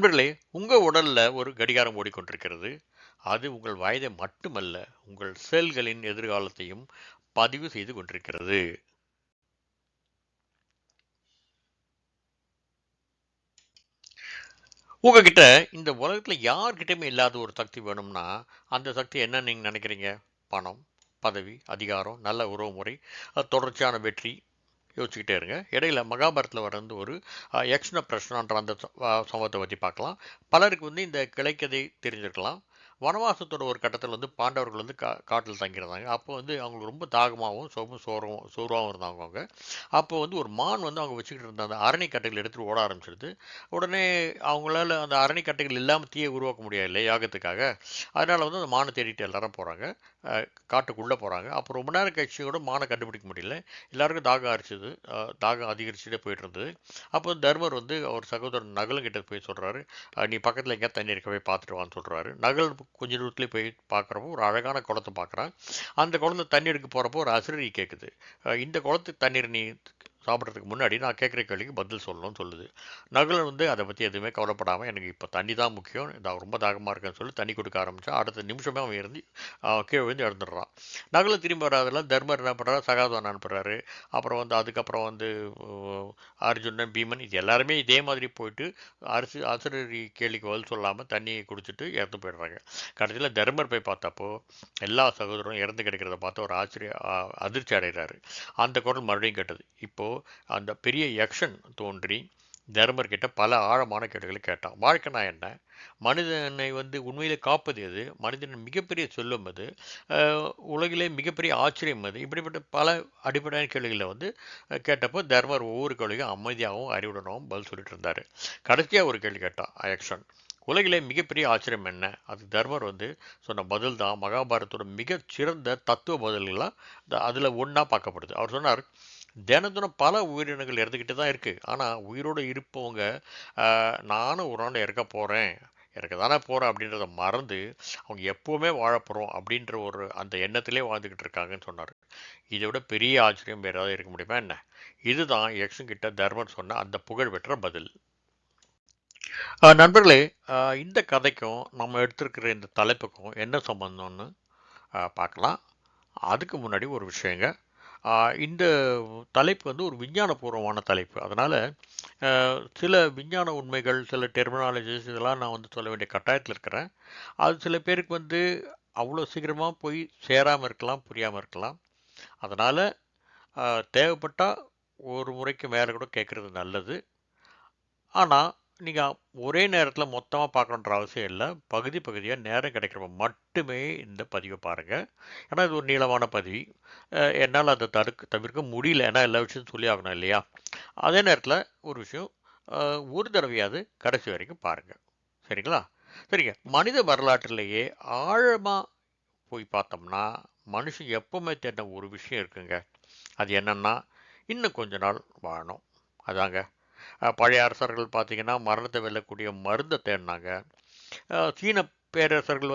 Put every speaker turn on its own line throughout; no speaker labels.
நண்பர்களே, உங்க உடல்ல ஒரு கடிகாரம் ஓடிக்கொண்டிருக்கிறது. அது உங்கள் வயதை மட்டுமல்ல, உங்கள் செல்களின் எதிர்காலத்தையும் பதிவு செய்து கொண்டிருக்கிறது. உங்ககிட்ட இந்த உலகத்துல யார்கிட்டயுமே இல்லாத ஒரு சக்தி வேணும்னா, அந்த சக்தி என்னன்னு நீங்க நினைக்கிறீங்க? பணம், பதவி, அதிகாரம், நல்ல உறவுமுறை, தொடர்ச்சியான வெற்றி. யோசிச்சுக்கிட்டே இருங்க. இடையில மகாபாரதத்துல வர்றது ஒரு யக்ஷ்ண பிரஷ்னான்ற அந்த சம்பவத்தை பத்தி பார்க்கலாம். பலருக்கு இந்த கிளைக்கதை தெரிஞ்சிருக்கலாம். வனவாசத்தோட ஒரு கட்டத்தில் பாண்டவர்கள் காட்டில் தங்கியிருந்தாங்க. அப்போ அவங்களுக்கு ரொம்ப தாகமாகவும் சோர்வாகவும் இருந்தாங்க அவங்க. அப்போ ஒரு மான் அவங்க வச்சுக்கிட்டு இருந்த அந்த அரணிக்கட்டைகள் எடுத்துட்டு ஓட ஆரம்பிச்சிடுது. உடனே அவங்களால அந்த அரணிக்கட்டைகள் இல்லாமல் தீயை உருவாக்க முடியாது இல்லையா யாகத்துக்காக. அதனால அந்த மானை தேடிட்டு எல்லாரும் போகிறாங்க. காட்டுக்குள்ளே போகிறாங்க. அப்போ ரொம்ப நேரம் கழிச்சு கூட மானை கண்டுபிடிக்க முடியல. எல்லாருக்கும் தாகம் அரிச்சது. தாகம் அதிகரிச்சுட்டே போயிட்டு இருந்தது. அப்போ தர்மர் அவர் சகோதரன் நகுலங்கிட்ட போய் சொல்கிறாரு, நீ பக்கத்தில் எங்கேயா தண்ணி இருக்க போய் பார்த்துட்டு வான்னு சொல்கிறாரு. நகல் கொஞ்ச தூரத்துலேயே போய் பார்க்குறப்போ ஒரு அழகான குளத்தை பார்க்குறான். அந்த குளத்துல தண்ணி எடுக்க போகிறப்போ ஒரு அசுரரி கேட்குது, இந்த குளத்துக்கு தண்ணீர் நீ சாப்பிட்றதுக்கு முன்னாடி நான் கேட்குற கேள்விக்கு பதில் சொல்லணும்னு சொல்லுது. நகுலன் அதை பற்றி எதுவுமே கவலைப்படாமல், எனக்கு இப்போ தண்ணி தான் முக்கியம், நான் ரொம்ப தாகமாக இருக்கேன்னு சொல்லி தண்ணி கொடுக்க ஆரம்பித்தான். அடுத்த நிமிஷமே அவன் கீழே விழுந்து இறந்துடுறான். நகுலன் திரும்பி வராதெல்லாம் தர்மர் என்ன பண்ணுறாரு, சகாதவன் அனுப்புகிறாரு. அப்புறம் அதுக்கப்புறம் அர்ஜுனன், பீமன் இது எல்லாருமே இதே மாதிரி போயிட்டு அசுரரி கேள்விக்கு பதில் சொல்லாமல் தண்ணியை குடிச்சிட்டு இறந்து போயிடுறாங்க. கடைசியில் தர்மர் போய் பார்த்தப்போ எல்லா சகோதரரும் இறந்து கிடைக்கிறத பார்த்து ஒரு அதிர்ச்சி அடைகிறாரு. அந்த குரல் மறுபடியும் கேட்டது. இப்போ அந்த பெரிய யக்ஷன் தோன்றி தர்மர் கிட்ட பல ஆழமான கேள்விகளை கேட்டான். வாழ்க்கைனா என்ன, மனிதனை உண்மையிலே காப்பது எது, மனிதனின் மிகப்பெரிய செல்வம் அது, உலகிலே மிகப்பெரிய ஆச்சரியம் அது, இப்படிப்பட்ட பல அடிப்படையான கேள்விகளை கேட்டப்போ தர்மர் ஒவ்வொரு கேள்விக்கும் அமைதியாகவும் அறிவுடனும் பதில் சொல்லிட்டு இருந்தார். கடைசியாக ஒரு கேள்வி கேட்டான் யக்ஷன், உலகிலே மிகப்பெரிய ஆச்சரியம் என்ன. அது தர்மர் சொன்ன பதில் தான் மகாபாரதத்தோட மிகச்சிறந்த தத்துவ பதில்களாக அதில் ஒன்றா பார்க்கப்படுது. அவர் சொன்னார், தினம் பல உயிரினங்கள் இறந்துக்கிட்டு தான் இருக்குது. ஆனால் உயிரோடு இருப்பவங்க நானும் ஒரு நாள் இறக்க போகிறேன், இறக்க தானே போகிறேன் அப்படின்றத மறந்து அவங்க எப்போவுமே வாழப்போகிறோம் அப்படின்ற ஒரு அந்த எண்ணத்திலே வாழ்ந்துக்கிட்டு இருக்காங்கன்னு சொன்னார். இதை விட பெரிய ஆச்சரியம் வேறு ஏதாவது இருக்க முடியுமா என்ன? இதுதான் யக்ஷன் கிட்ட தர்மர் சொன்ன அந்த புகழ் பெற்ற பதில். நண்பர்களே, இந்த கதைக்கும் நம்ம எடுத்திருக்கிற இந்த தலைப்புக்கும் என்ன சம்பந்தம்னு பார்க்கலாம். அதுக்கு முன்னாடி ஒரு விஷயங்க. இந்த தலைப்பு ஒரு விஞ்ஞானபூர்வமான தலைப்பு. அதனால் சில விஞ்ஞான உண்மைகள், சில டெர்மினாலஜிஸ் இதெல்லாம் நான் சொல்ல வேண்டிய கட்டாயத்தில் இருக்கிறேன். அது சில பேருக்கு அவ்வளோ சீக்கிரமாக போய் சேராமல் இருக்கலாம், புரியாமல் இருக்கலாம். அதனால் தேவைப்பட்டால் ஒரு முறைக்கு மேலே கூட கேட்குறது நல்லது. ஆனால் நீங்கள் ஒரே நேரத்தில் மொத்தமாக பார்க்கணுன்ற அவசியம் இல்லை. பகுதி பகுதியாக நேரம் கிடைக்கிறப்ப மட்டுமே இந்த பதிவை பாருங்கள். ஏன்னா இது ஒரு நீளமான பதிவு. என்னால் அதை தவிர்க்க முடியல. ஏன்னா எல்லா விஷயத்தையும் சொல்லி ஆகணும் இல்லையா? அதே நேரத்தில் ஒரு விஷயம், ஒரு தடவையாவது கடைசி வரைக்கும் பாருங்கள். சரிங்களா? சரிங்க. மனித வரலாற்றிலேயே ஆழமாக போய் பார்த்தோம்னா மனுஷன் எப்பவுமே தேடின ஒரு விஷயம் இருக்குங்க. அது என்னன்னா, இன்னும் கொஞ்ச நாள் வாழணும். அதாங்க. பழைய அரசர்கள் பார்த்தீங்கன்னா மரணத்தை வெல்லக்கூடிய மருந்தை தேடினாங்க. சீன பேரரசர்கள்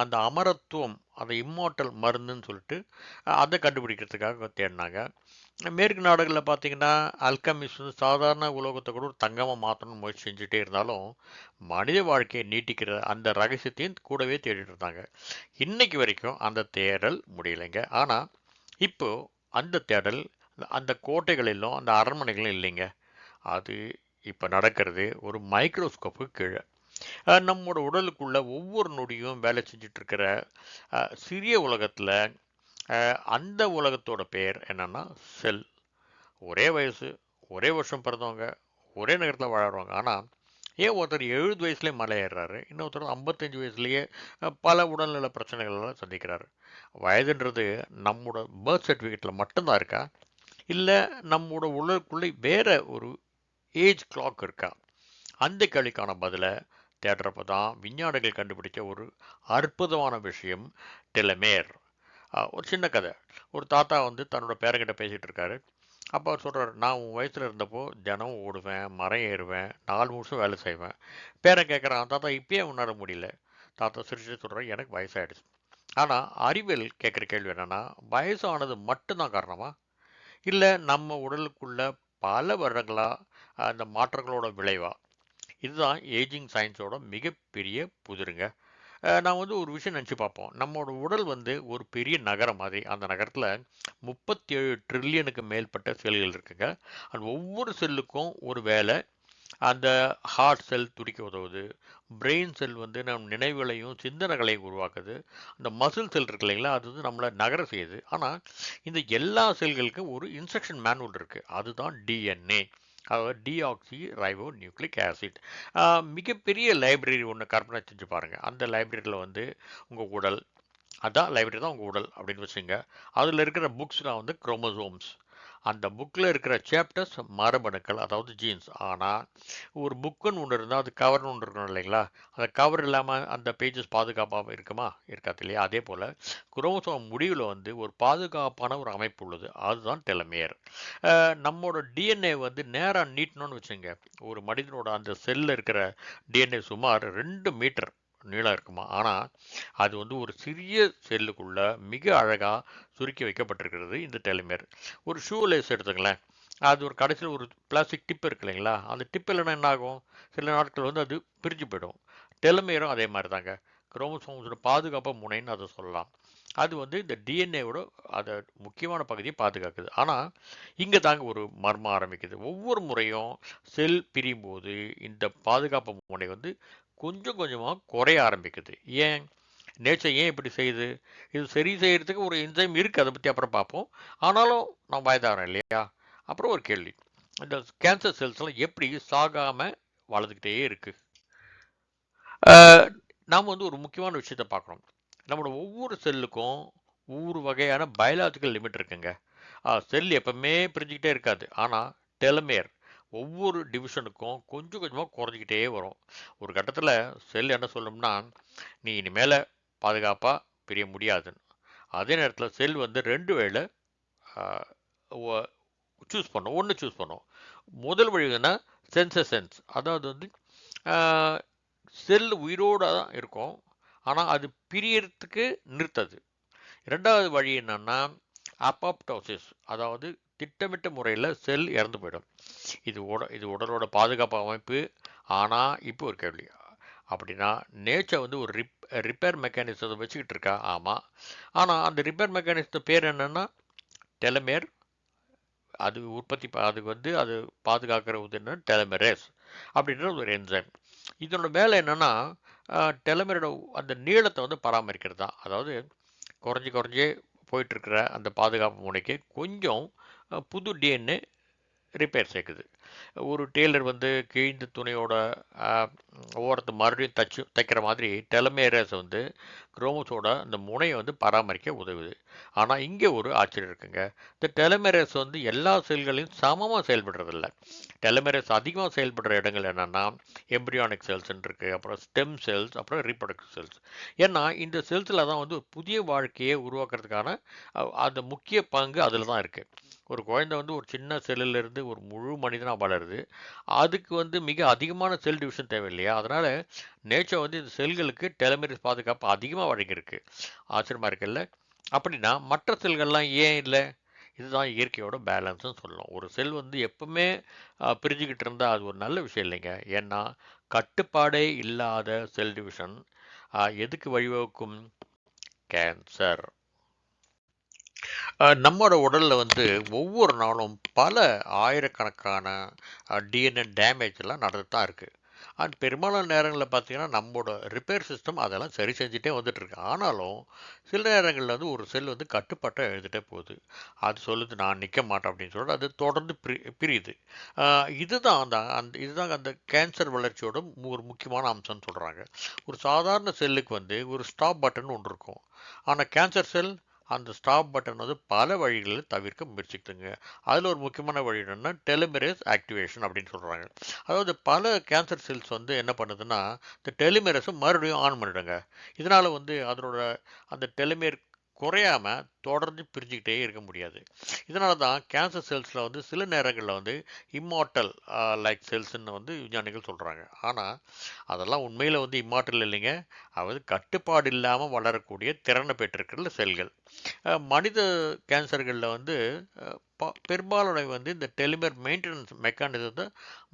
அந்த அமரத்துவம், அந்த இம்மார்ட்டல் மருந்துன்னு சொல்லிட்டு அதை கண்டுபிடிக்கிறதுக்காக தேடினாங்க. மேற்கு நாடுகளில் பார்த்தீங்கன்னா அல்கமிஸ் சாதாரண உலோகத்தை கூட ஒரு தங்கமாக மாற்றணும்னு முயற்சி செஞ்சுட்டே இருந்தாலும் மனித வாழ்க்கையை நீட்டிக்கிற அந்த ரகசியத்தையும் கூடவே தேடிட்டு இருந்தாங்க. இன்னைக்கு வரைக்கும் அந்த தேடல் முடியலைங்க. ஆனால் இப்போ அந்த தேடல் அந்த கோட்டைகளிலும் அந்த அரண்மனைகளும் இல்லைங்க. அது இப்போ நடக்கிறது ஒரு மைக்ரோஸ்கோப்பு கீழே. நம்மோட உடலுக்குள்ள ஒவ்வொரு நொடியும் வேலை செஞ்சுட்டு இருக்கிற சிறிய உலகத்தில் அந்த உலகத்தோட பேர் என்னன்னா செல். ஒரே வயசு, ஒரே வருஷம் பிறந்தவங்க, ஒரே நகரத்தில் வாழறவங்க. ஆனால் ஏன் ஒருத்தர் 70 வயசுலேயே மலை ஏறுறாரு, இன்னொருத்தர் 55 வயசுலேயே பல உடல்நல பிரச்சனைகள்லாம் சந்திக்கிறாரு? வயதுன்றது நம்மளோட பர்த் சர்டிஃபிகேட்டில் மட்டும்தான் இருக்கா, இல்லை நம்மளோட உடலுக்குள்ளே வேற ஒரு ஏஜ் கிளாக் இருக்கா? அந்த கேள்விக்கான பதிலை தேடுறப்ப தான் விஞ்ஞானிகள் கண்டுபிடிச்ச ஒரு அற்புதமான விஷயம் டெலமேர். ஒரு சின்ன கதை. ஒரு தாத்தா தன்னோட பேரங்கிட்ட பேசிகிட்டு இருக்காரு. அப்போ அவர் சொல்கிறார், நான் உன் வயசில் இருந்தப்போ தினம் ஓடுவேன், மரம் ஏறுவேன், 4 நிமிஷம் வேலை செய்வேன். பேரன் கேட்குறான், தாத்தா இப்பயே உணர முடியல. தாத்தா சிரிச்சு சொல்கிறார், எனக்கு வயசாகிடுச்சு. ஆனால் அறிவியல் கேட்குற கேள்வி என்னென்னா, வயசானது மட்டும்தான் காரணமா, இல்லை நம்ம உடலுக்குள்ள பல வருடங்களாக அந்த மாற்றங்களோட விளைவா? இதுதான் ஏஜிங் சயின்ஸோட மிகப்பெரிய புதிருங்க. நான் வந்து ஒரு விஷயம் நினச்சி பார்ப்போம். நம்மளோட உடல் வந்து ஒரு பெரிய நகரம் மாதிரி. அந்த நகரத்தில் 37 ட்ரில்லியனுக்கு மேற்பட்ட செல்கள் இருக்குங்க. அது ஒவ்வொரு செல்லுக்கும் ஒரு வேலை. அந்த ஹார்ட் செல் துடிக்க உதவுது. பிரெயின் செல் வந்து நம் நினைவுகளையும் சிந்தனைகளையும் உருவாக்குது. அந்த மசில் செல் இருக்கு இல்லைங்களா, அது வந்து நம்மளை நகர செய்யுது. ஆனால் இந்த எல்லா செல்களுக்கும் ஒரு இன்ஸ்ட்ரக்ஷன் மேனுவல் இருக்குது. அதுதான் டிஎன்ஏ, அதாவது டிஆக்சி ரைபோ நியூக்ளிக் ஆசிட். மிகப்பெரிய லைப்ரரி ஒன்று கற்பனை செஞ்சு பாருங்கள். அந்த லைப்ரரியில் வந்து உங்கள் உடல், அதான் லைப்ரரி தான் உங்கள் உடல் அப்படின்னு வச்சுங்க. அதில் இருக்கிற புக்ஸ்லாம் வந்து குரோமோசோம்ஸ். அந்த புக்கில் இருக்கிற சாப்டர்ஸ் மரபணுக்கள், அதாவது ஜீன்ஸ். ஆனால் ஒரு புக்குன்னு ஒன்று இருந்தால் அது கவர்னு ஒன்று இருக்கணும் இல்லைங்களா? அந்த கவர் இல்லாமல் அந்த பேஜஸ் பாதுகாப்பாக இருக்குமா? இருக்காது இல்லையா? அதே போல் குரோமோசோம் முடிவில் வந்து ஒரு பாதுகாப்பான ஒரு அமைப்பு உள்ளது. அதுதான் டெலமேர். நம்மளோட டிஎன்ஏ வந்து நேராக நீட்டணும்னு வச்சுங்க. ஒரு மனிதனோட அந்த செல்லில் இருக்கிற டிஎன்ஏ சுமார் 2 மீட்டர் நீளம் இருக்குமா. ஆனால் அது வந்து ஒரு சிறிய செல்லுக்குள்ள மிக அழகாக சுருக்கி வைக்கப்பட்டிருக்கிறது இந்த டெலிமேர். ஒரு ஷூ லேஸ் எடுத்துங்களேன். அது ஒரு கடைசியில் ஒரு பிளாஸ்டிக் டிப் இருக்கு இல்லைங்களா, அந்த டிப் இல்லைன்னா என்ன ஆகும்? சில நாட்கள் வந்து அது பிரிஞ்சு போயிடும். டெலிமேரும் அதே மாதிரி தாங்க. குரோமோசோம்ஸோட பாதுகாப்பு முனைன்னு அதை சொல்லலாம். அது வந்து இந்த டிஎன்ஏவோட அதை முக்கியமான பகுதியை பாதுகாக்குது. ஆனால் இங்கே தாங்க ஒரு மர்மம் ஆரம்பிக்குது. ஒவ்வொரு முறையும் செல் பிரியும் போது இந்த பாதுகாப்பு முனை வந்து கொஞ்சம் கொஞ்சமாக குறைய ஆரம்பிக்குது. ஏன்? நேச்சர் ஏன் இப்படி செய்யுது? இது சரி செய்யறதுக்கு ஒரு என்சைம் இருக்குது, அதை பற்றி அப்புறம் பார்ப்போம். ஆனாலும் நான் பயந்தாரேன் இல்லையா? அப்புறம் ஒரு கேள்வி, இந்த கேன்சர் செல்ஸ்லாம் எப்படி சாகாமல் வளர்ந்துக்கிட்டே இருக்குது? நாம் வந்து ஒரு முக்கியமான விஷயத்தை பார்க்குறோம். நம்மளோட ஒவ்வொரு செல்லுக்கும் ஒவ்வொரு வகையான பயாலஜிக்கல் லிமிட் இருக்குங்க. செல் எப்பவுமே பிரிஞ்சுக்கிட்டே இருக்காது. ஆனால் டெலமேர் ஒவ்வொரு டிவிஷனுக்கும் கொஞ்சம் கொஞ்சமாக குறைஞ்சிக்கிட்டே வரும். ஒரு கட்டத்தில் செல் என்ன சொல்லணும்னா, நீ இனிமேல் பாதுகாப்பாக பிரிய முடியாதுன்னு. அதே நேரத்தில் செல் வந்து 2 வேளை சூஸ் பண்ணும். ஒன்று சூஸ் பண்ணும். முதல் வழி என்னன்னா சென்ஸ், அதாவது வந்து செல் உயிரோடு தான் இருக்கும், ஆனால் அது பிரியறதுக்கு நிறுத்தது. ரெண்டாவது வழி என்னன்னா அப்பாப்டோசிஸ், அதாவது திட்டமிட்ட முறையில் செல் இறந்து போயிடும். இது உடலோட பாதுகாப்பு அமைப்பு. ஆனால் இப்போ ஒரு கேள்வி, அப்படின்னா நேச்சர் வந்து ஒரு ரிப்பேர் மெக்கானிசத்தை வச்சுக்கிட்டு இருக்கா? ஆமாம். ஆனால் அந்த ரிப்பேர் மெக்கானிசத்து பேர் என்னென்னா டெலமேர். அது அதுக்கு வந்து அது பாதுகாக்கிற உதவினா டெலமெரேஸ் அப்படின்ற ஒரு என்சைம். இதனோட வேலை என்னென்னா டெலமேரோட அந்த நீளத்தை வந்து பராமரிக்கிறது தான். அதாவது குறைஞ்சே போயிட்டுருக்கிற அந்த பாதுகாப்பு முனைக்கு கொஞ்சம் புது டிஎன்ஏ ரிப்பேர் சேர்க்குது. ஒரு டெய்லர் வந்து கிழிந்த துணியோட ஓரத்தை மறுபடியும் தைக்கிற மாதிரி டெலமேரஸ் வந்து குரோமோஸோட அந்த முனையை வந்து பராமரிக்க உதவுது. ஆனால் இங்கே ஒரு ஆச்சரியம் இருக்குங்க. இந்த டெலமேரஸ் வந்து எல்லா செல்களையும் சமமாக செயல்படுறதில்ல. டெலமேரஸ் அதிகமாக செயல்படுற இடங்கள் என்னென்னா எம்ப்ரியானிக் செல்ஸ்ன்னு இருக்குது, அப்புறம் ஸ்டெம் செல்ஸ், அப்புறம் ரீப்ரொடக்டிவ் செல்ஸ். ஏன்னா இந்த செல்ஸில் தான் வந்து புதிய வாழ்க்கையை உருவாக்குறதுக்கான அந்த முக்கிய பங்கு அதில் தான் இருக்குது. ஒரு குழந்தை வந்து ஒரு சின்ன செல்லிலிருந்து ஒரு முழு மனிதனாக வளருது. அதுக்கு வந்து மிக அதிகமான செல் டிவிஷன் தேவை இல்லையா? அதனால் நேச்சர் வந்து இந்த செல்களுக்கு டெலமெரஸ் பாதுகாப்பு அதிகமாக வழங்கியிருக்கு. ஆச்சரியமாக இருக்குல்ல? அப்படின்னா மற்ற செல்கள்லாம் ஏன் இல்லை? இதுதான் இயற்கையோட பேலன்ஸ்னு சொல்லணும். ஒரு செல் வந்து எப்பவுமே பிரிஞ்சுக்கிட்டு இருந்தால் அது ஒரு நல்ல விஷயம் இல்லைங்க. ஏன்னா கட்டுப்பாடே இல்லாத செல் டிவிஷன் எதுக்கு வழிவகுக்கும்? கேன்சர். நம்மோட உடலில் வந்து ஒவ்வொரு நாளும் பல ஆயிரக்கணக்கான டிஎன்ஏ டேமேஜ்லாம் நடந்துட்டு தான் இருக்குது. அண்ட் பெரும்பாலான நேரங்களில் பார்த்தீங்கன்னா நம்மளோட ரிப்பேர் சிஸ்டம் அதெல்லாம் சரி செஞ்சுட்டே வந்துட்டுருக்கு. ஆனாலும் சில நேரங்களில் வந்து ஒரு செல் வந்து கட்டுப்பாட்டை எழுதிட்டே போகுது. அது சொல்லுது நான் நிற்க மாட்டேன் அப்படின்னு சொல்லிட்டு அது தொடர்ந்து பிரியுது. இதுதான் இதுதான் அந்த கேன்சர் வளர்ச்சியோட ஒரு முக்கியமான அம்சம்னு சொல்கிறாங்க. ஒரு சாதாரண செல்லுக்கு வந்து ஒரு ஸ்டாப் பட்டன் ஒன்று இருக்கும். ஆனால் கேன்சர் செல் அந்த ஸ்டாப் பட்டன் வந்து பல வழிகளில் தவிர்க்க முயற்சிக்குதுங்க. அதில் ஒரு முக்கியமான வழி என்னென்னா டெலிமெரேஸ் ஆக்டிவேஷன் அப்படின்னு சொல்கிறாங்க. அதாவது பல கேன்சர் செல்ஸ் வந்து என்ன பண்ணுதுன்னா இந்த டெலிமெரேஸை மறுபடியும் ஆன் பண்ணிடுங்க. இதனால் வந்து அதனோட அந்த டெலிமேர் குறையாமல் தொடர்ந்து பிரிஞ்சுக்கிட்டே இருக்க முடியாது. இதனால தான் கேன்சர் செல்ஸில் வந்து சில நேரங்களில் வந்து இம்மார்ட்டல் லைக் செல்ஸ்ன்னு வந்து விஞ்ஞானிகள் சொல்கிறாங்க. ஆனால் அதெல்லாம் உண்மையில் வந்து இம்மார்ட்டல் இல்லைங்க. அதாவது கட்டுப்பாடு இல்லாமல் வளரக்கூடிய திறனை பெற்றிருக்கிற செல்கள். மனித கேன்சர்களில் வந்து பெரும்பாலானவை வந்து இந்த டெலிமர் மெயின்டெனன்ஸ் மெக்கானிசத்தை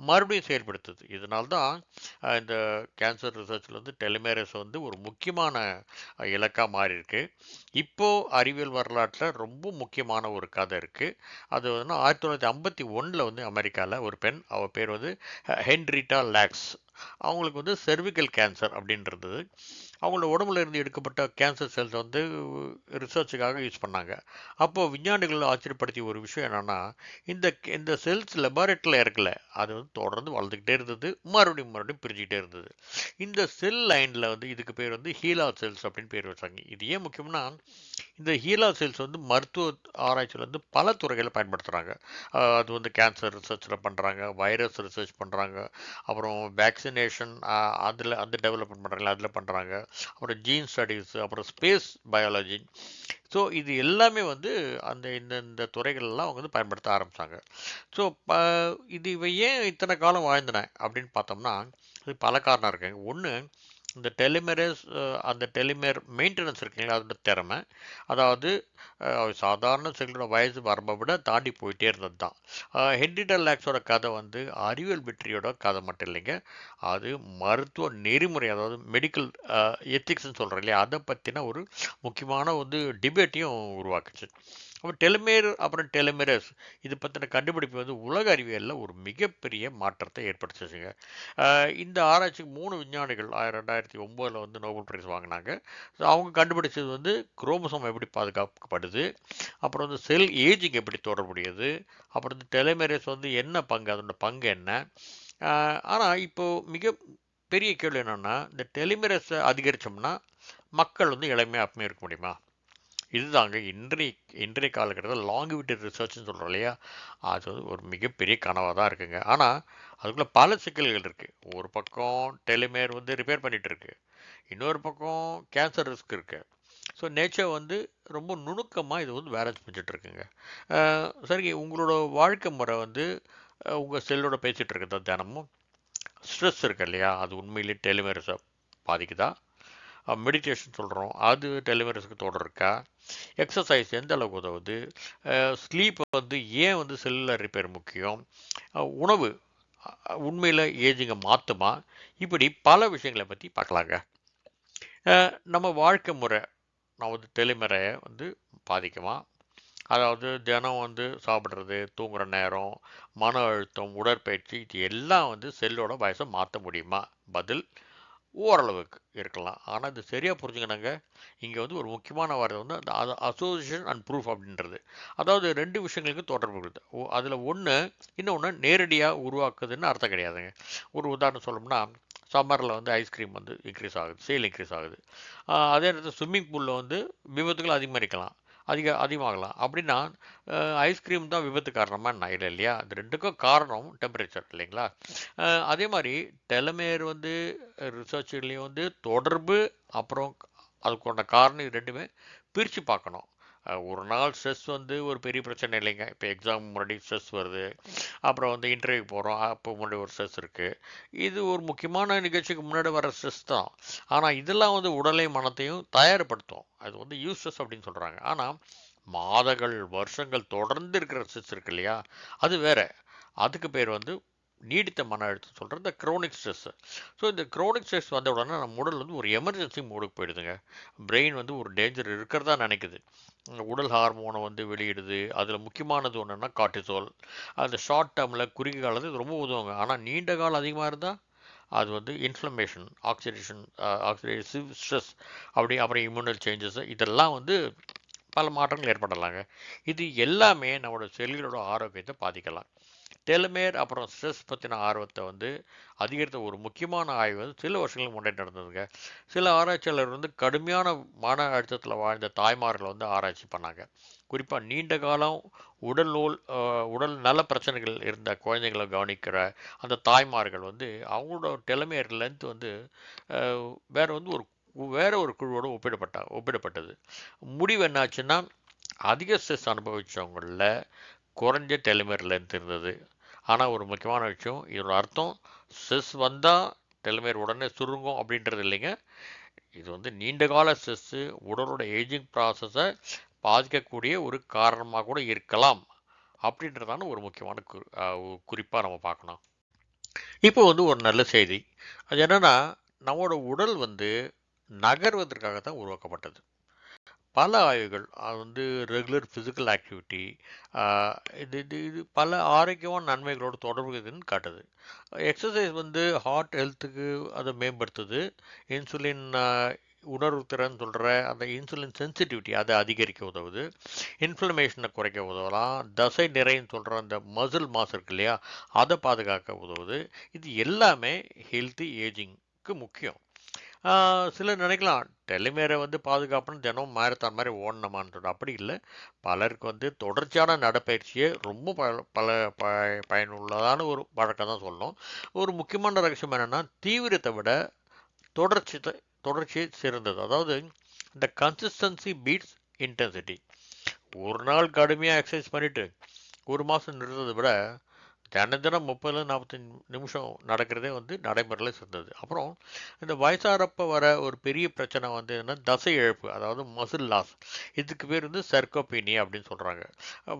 மறுபடியும் செயல்படுத்துது. இதனால்தான் இந்த கேன்சர் ரிசர்ச்சில் வந்து டெலிமேரஸ் வந்து ஒரு முக்கியமான இலக்கா மாறி இருக்கு. இப்போ அறிவியல் வரலாற்றில் ரொம்ப முக்கியமான ஒரு கதை இருக்கு. அது வந்து 1951 வந்து அமெரிக்காவில் ஒரு பெண், அவ பேர் வந்து ஹென்ரிட்டா லாக்ஸ். அவங்களுக்கு வந்து செர்விக்கல் கேன்சர் அப்படின்றது. அவங்களோட உடம்புல இருந்து எடுக்கப்பட்ட கேன்சர் செல்ஸ் வந்து ரிசர்ச்சுக்காக யூஸ் பண்ணாங்க. அப்போ விஞ்ஞானிகள் ஆச்சரியப்படுத்திய ஒரு விஷயம் என்னன்னா, இந்த இந்த செல்ஸ் லெபார்ட்டரியில் இருக்கல, அது வந்து தொடர்ந்து வளர்ந்துக்கிட்டே இருந்தது, மறுபடியும் மறுபடியும் பிரிஞ்சுக்கிட்டே இருந்தது. இந்த செல் லைனில் வந்து இதுக்கு பேர் வந்து ஹீலா செல்ஸ் அப்படின்னு பேர் வச்சாங்க. இது ஏன் முக்கியம்னா, இந்த ஹீலா செல்ஸ் வந்து மருத்துவ ஆராய்ச்சியில் வந்து பல துறைகளை பயன்படுத்துகிறாங்க. அது வந்து கேன்சர் ரிசர்ச்சில் பண்ணுறாங்க, வைரஸ் ரிசர்ச் பண்ணுறாங்க, அப்புறம் வேக்சினேஷன் அதில் அந்த டெவலப்மெண்ட் பண்ணுறாங்க, அதில் பண்ணுறாங்க, அப்புறம் ஜீன் ஸ்டடீஸ், அப்புறம் ஸ்பேஸ் பயாலஜி. ஸோ இது எல்லாமே வந்து அந்த இந்த துறைகள்லாம் அவங்க வந்து பயன்படுத்த ஆரம்பித்தாங்க. ஸோ இது இவை ஏன் இத்தனை காலம் வாழ்ந்தன அப்படின்னு பார்த்தோம்னா, அது பல காரணம் இருக்குங்க. ஒன்று, இந்த டெலிமெரஸ் அந்த டெலிமேர் மெயின்டெனன்ஸ் இருக்குங்களா, அதோட திறமை. அதாவது சாதாரண செல்லோட வயசு வரம்பை விட தாண்டி போயிட்டே இருந்தது தான். ஹென்ரிட்டா லாக்ஸோட கதை வந்து அறிவியல் வெற்றியோட கதை மட்டும் இல்லைங்க, அது மருத்துவ நெறிமுறை, அதாவது மெடிக்கல் எத்திக்ஸ்ன்னு சொல்கிறோம் இல்லையா, அதை பற்றின ஒரு முக்கியமான வந்து டிபேட்டையும் உருவாக்குச்சு. அப்புறம் டெலிமேர் அப்புறம் டெலிமெரஸ் இது பற்றின கண்டுபிடிப்பு வந்து உலக அறிவியலில் ஒரு மிகப்பெரிய மாற்றத்தை ஏற்படுத்துச்சுங்க. இந்த ஆராய்ச்சிக்கு 3 விஞ்ஞானிகள் 2009 வந்து நோபல் பிரைஸ் வாங்கினாங்க. அவங்க கண்டுபிடிச்சது வந்து குரோமோசோம் எப்படி பாதுகாக்கப்படுது, அப்புறம் வந்து செல் ஏஜிங் எப்படி தொடர்புடையது, அப்புறம் வந்து டெலிமெரஸ் வந்து என்ன பங்கு, அதோட பங்கு என்ன. ஆனால் இப்போ மிக பெரிய கேள்வி என்னென்னா, இந்த டெலிமெரஸை அதிகரித்தோம்னா மக்கள் வந்து இளமையாக அப்பமே இருக்க முடியுமா? இதுதாங்க இன்றைய காலகட்டத்தில் லாங்குவிட்டி ரிசர்ச்னு சொல்கிறோம் இல்லையா, அது வந்து ஒரு மிகப்பெரிய கனவாக தான் இருக்குங்க. ஆனால் அதுக்குள்ளே பல சிக்கல்கள் இருக்குது. ஒரு பக்கம் டெலிமேர் வந்து ரிப்பேர் பண்ணிகிட்டு இருக்கு, இன்னொரு பக்கம் கேன்சர் ரிஸ்க் இருக்குது. ஸோ நேச்சர் வந்து ரொம்ப நுணுக்கமாக இது வந்து பேலன்ஸ் பண்ணிட்டு இருக்குங்க. சரி, உங்களோட வாழ்க்கை முறை வந்து உங்கள் செல்லோட பேசிகிட்டு இருக்கிறதா தினமும் ஸ்ட்ரெஸ் இருக்கு இல்லையா, அது உண்மையிலேயே டெலிமேரஸை பாதிக்குதா? மெடிடேஷன் சொல்கிறோம், அது டெலிவரிஸ்க்கு தொடர் இருக்கா? எக்ஸசைஸ் எந்த அளவுக்கு உதவுது? ஸ்லீப் வந்து ஏன் வந்து செல்லுலர் ரிப்பேர் முக்கியம்? உணவு உண்மையில் ஏஜிங்கை மாற்றுமா? இப்படி பல விஷயங்களை பற்றி பார்க்கலாங்க. நம்ம வாழ்க்கை முறை நான் வந்து டெலிமறையை வந்து பாதிக்குமா? அதாவது தினம் வந்து சாப்பிட்றது, தூங்குகிற நேரம், மன அழுத்தம், உடற்பயிற்சி, இது எல்லாம் வந்து செல்லோட வயசை மாற்ற முடியுமா? பதில் ஓரளவுக்கு இருக்கலாம். ஆனால் இது சரியாக புரிஞ்சுக்கணுங்க. இங்கே வந்து ஒரு முக்கியமான வார்த்தை வந்து அந்த அசோசியேஷன் அண்ட் ப்ரூஃப் அப்படின்றது. அதாவது 2 விஷயங்களுக்கு தொடர்பு இருக்குது. அதில் ஒன்று இன்னொன்று நேரடியாக உருவாக்குதுன்னு அர்த்தம் கிடையாதுங்க. ஒரு உதாரணம் சொல்லணும்னா, சம்மரில் வந்து ஐஸ்கிரீம் வந்து இன்க்ரீஸ் ஆகுது, சேல் இன்க்ரீஸ் ஆகுது. அதே நேரத்தில் ஸ்விம்மிங் பூலில் வந்து விபத்துகள் அதிகரிக்கலாம், அதிகமாகலாம். அப்படின்னா ஐஸ்கிரீம் தான் விபத்து காரணமாக நான் இல்லை இல்லையா? அது 2க்கும் காரணம் டெம்பரேச்சர் இல்லைங்களா? அதே மாதிரி டெலமேர் வந்து ரிசர்ச்லேயும் வந்து தொடர்பு, அப்புறம் அதுக்கான காரணம், இது 2மே பிரித்து பார்க்கணும். ஒரு நாள் ஸ்ட்ரெஸ் வந்து ஒரு பெரிய பிரச்சனை இல்லைங்க. இப்போ எக்ஸாம் முன்னாடி ஸ்ட்ரெஸ் வருது, அப்புறம் வந்து இன்டர்வியூ போகிறோம், அப்போ முன்னாடி ஒரு ஸ்ட்ரெஸ் இருக்குது. இது ஒரு முக்கியமான நிகழ்ச்சிக்கு முன்னாடி வர ஸ்ட்ரெஸ் தான். ஆனால் இதெல்லாம் வந்து உடலையும் மனத்தையும் தயார்படுத்தும். அது வந்து யூஸ்ட்ரெஸ் அப்படின்னு சொல்கிறாங்க. ஆனால் மாதங்கள் வருஷங்கள் தொடர்ந்து இருக்கிற ஸ்ட்ரெஸ் இருக்கு இல்லையா, அது வேற. அதுக்கு பேர் வந்து நீடித்த மன அழுத்தம் சொல்கிறது இந்த க்ரோனிக் ஸ்ட்ரெஸ். ஸோ இந்த க்ரோனிக் ஸ்ட்ரெஸ் வந்த உடனே நம்ம உடல் வந்து ஒரு எமர்ஜென்சி மோடுக்கு போயிடுதுங்க. பிரெயின் வந்து ஒரு டேஞ்சர் இருக்கிறதா நினைக்குது. உடல் ஹார்மோனை வந்து வெளியிடுது. அதில் முக்கியமானது ஒன்றுன்னா கார்டிசோல். அந்த ஷார்ட் டேர்மில் குறுகிய காலத்தில் இது ரொம்ப உதவுங்க. ஆனால் நீண்ட காலம் அதிகமாக இருந்தால் அது வந்து இன்ஃப்ளமேஷன், ஆக்சிடேட்டிவ் ஸ்ட்ரெஸ், அப்புறம் இம்யூனல் சேஞ்சஸ், இதெல்லாம் வந்து பல மாற்றங்கள் ஏற்படலாங்க. இது எல்லாமே நம்மளோட செல்களோட ஆரோக்கியத்தை பாதிக்கலாம். டெலமேர் அப்புறம் ஸ்ட்ரெஸ் பற்றின ஆர்வத்தை வந்து அதிகரித்த ஒரு முக்கியமான ஆய்வு வந்து சில வருஷங்களுக்கு முன்னாடி நடந்ததுங்க. சில ஆராய்ச்சியாளர் வந்து கடுமையான மன அழுத்தத்தில் வாழ்ந்த தாய்மார்களை வந்து ஆராய்ச்சி பண்ணாங்க. குறிப்பாக நீண்ட காலம் உடல் நல பிரச்சனைகள் இருந்த குழந்தைங்களை கவனிக்கிற அந்த தாய்மார்கள் வந்து அவங்களோட டெலமேர் லென்த் வந்து வேற வந்து வேற ஒரு குழுவோடு ஒப்பிடப்பட்டது. முடிவு என்னாச்சுன்னா, அதிக ஸ்ட்ரெஸ் அனுபவித்தவங்களில் குறைஞ்ச டெலிமேர் லென்த் இருந்தது. ஆனால் ஒரு முக்கியமான விஷயம், இதோட அர்த்தம் ஸ்ட்ரெஸ் வந்தால் டெலிமேர் உடனே சுருங்கும் அப்படின்றது இல்லைங்க. இது வந்து நீண்ட கால ஸ்ட்ரெஸ்ஸு உடலோட ஏஜிங் ப்ராசஸை பாதிக்கக்கூடிய ஒரு காரணமாக கூட இருக்கலாம் அப்படின்றதான ஒரு முக்கியமான குறிப்பாக நம்ம பார்க்கணும். இப்போ வந்து ஒரு நல்ல செய்தி. அது என்னன்னா, நம்மோட உடல் வந்து நகர்வதற்காக தான் உருவாக்கப்பட்டது. பல ஆய்வுகள் அது வந்து ரெகுலர் ஃபிசிக்கல் ஆக்டிவிட்டி இது பல ஆரோக்கியமான நன்மைகளோட தொடர்பு இருக்குதுன்னு காட்டுது. எக்ஸசைஸ் வந்து ஹார்ட் ஹெல்த்துக்கு அதை மேம்படுத்துது. இன்சுலின் உணர்வு திறன் சொல்கிற அந்த இன்சுலின் சென்சிட்டிவிட்டி அதை அதிகரிக்க உதவுது. இன்ஃப்ளமேஷனை குறைக்க உதவலாம். தசை நிறைன்னு சொல்கிற அந்த மசில் மாஸ் இருக்கு இல்லையா, அதை பாதுகாக்க உதவுது. இது எல்லாமே ஹெல்த்தி ஏஜிங்க்கு முக்கியம். சிலர் நினைக்கலாம் டெலிமேரை வந்து பாதுகாப்புன்னு தினம் மாரத்தான் மாதிரி ஓடணுமான்னு சொல்லிட்டு. அப்படி இல்லை. பலருக்கு வந்து தொடர்ச்சியான நடைப்பயிற்சியே ரொம்ப பயனுள்ளதான ஒரு பழக்கம் தான் சொல்லணும். ஒரு முக்கியமான ரகசியம் என்னென்னா, தீவிரத்தை விட தொடர்ச்சி தொடர்ச்சியே சிறந்தது. அதாவது இந்த கன்சிஸ்டன்சி பீட்ஸ் இன்டென்சிட்டி. ஒரு நாள் கடுமையாக எக்ஸசைஸ் பண்ணிவிட்டு ஒரு மாதம் நிறுத்ததை விட தினம் தினம் 30-45 நிமிஷம் நடக்கிறதே வந்து நடைமுறையில் சிறந்தது. அப்புறம் இந்த வயசாகிறப்ப வர ஒரு பெரிய பிரச்சனை வந்து என்ன, தசை இழப்பு, அதாவது மசில் லாஸ். இதுக்கு பேர் வந்து சர்க்கோபீனியா அப்படின்னு சொல்கிறாங்க.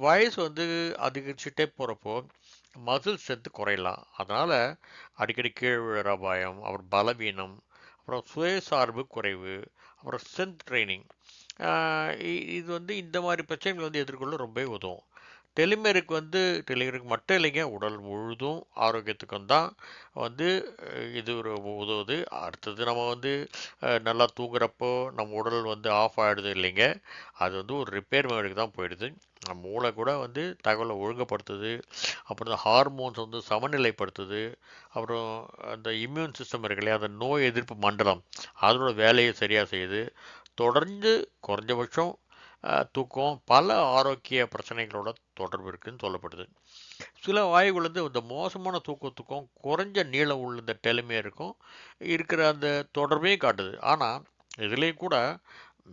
வயசு வந்து அதிகரிச்சுட்டே போகிறப்போ மசில் ஸ்ட்ரென்த்து குறையலாம். அதனால் அடிக்கடி கீழ் விழுற அபாயம், அப்புறம் பலவீனம், அப்புறம் சுயசார்பு குறைவு, அப்புறம் ஸ்ட்ரென்த் ட்ரைனிங், இது வந்து இந்த மாதிரி பிரச்சனைகள் வந்து எதிர்கொள்ள ரொம்பவே உதவும். டெலிமேருக்கு மட்டும் இல்லைங்க, உடல் முழுதும் ஆரோக்கியத்துக்கும் தான் வந்து இது ஒரு உதவுது. அடுத்தது நம்ம வந்து நல்லா தூங்குறப்போ நம்ம உடல் வந்து ஆஃப் ஆகிடுது இல்லைங்க, அது வந்து ஒரு ரிப்பேர் மோடுக்கு தான் போயிடுது. நம்ம மூளை கூட வந்து தகவலை ஒழுங்குபடுத்துது. அப்புறம் இந்த ஹார்மோன்ஸ் வந்து சமநிலைப்படுத்துது. அப்புறம் அந்த இம்யூன் சிஸ்டம் இருக்கு இல்லையா, அந்த நோய் எதிர்ப்பு மண்டலம் அதனோட வேலையை சரியாக செய்யுது. தொடர்ந்து குறைஞ்சபட்சம் தூக்கம் பல ஆரோக்கிய பிரச்சனைகளோட தொடர்பு இருக்குன்னு சொல்லப்படுது. சில ஆய்வுகள் வந்து இந்த மோசமான தூக்கத்துக்கும் குறைஞ்ச நீளம் உள்ள இந்த டெலிமேருக்கும் இருக்கிற அந்த தொடர்பையும் காட்டுது. ஆனால் இதுலேயும் கூட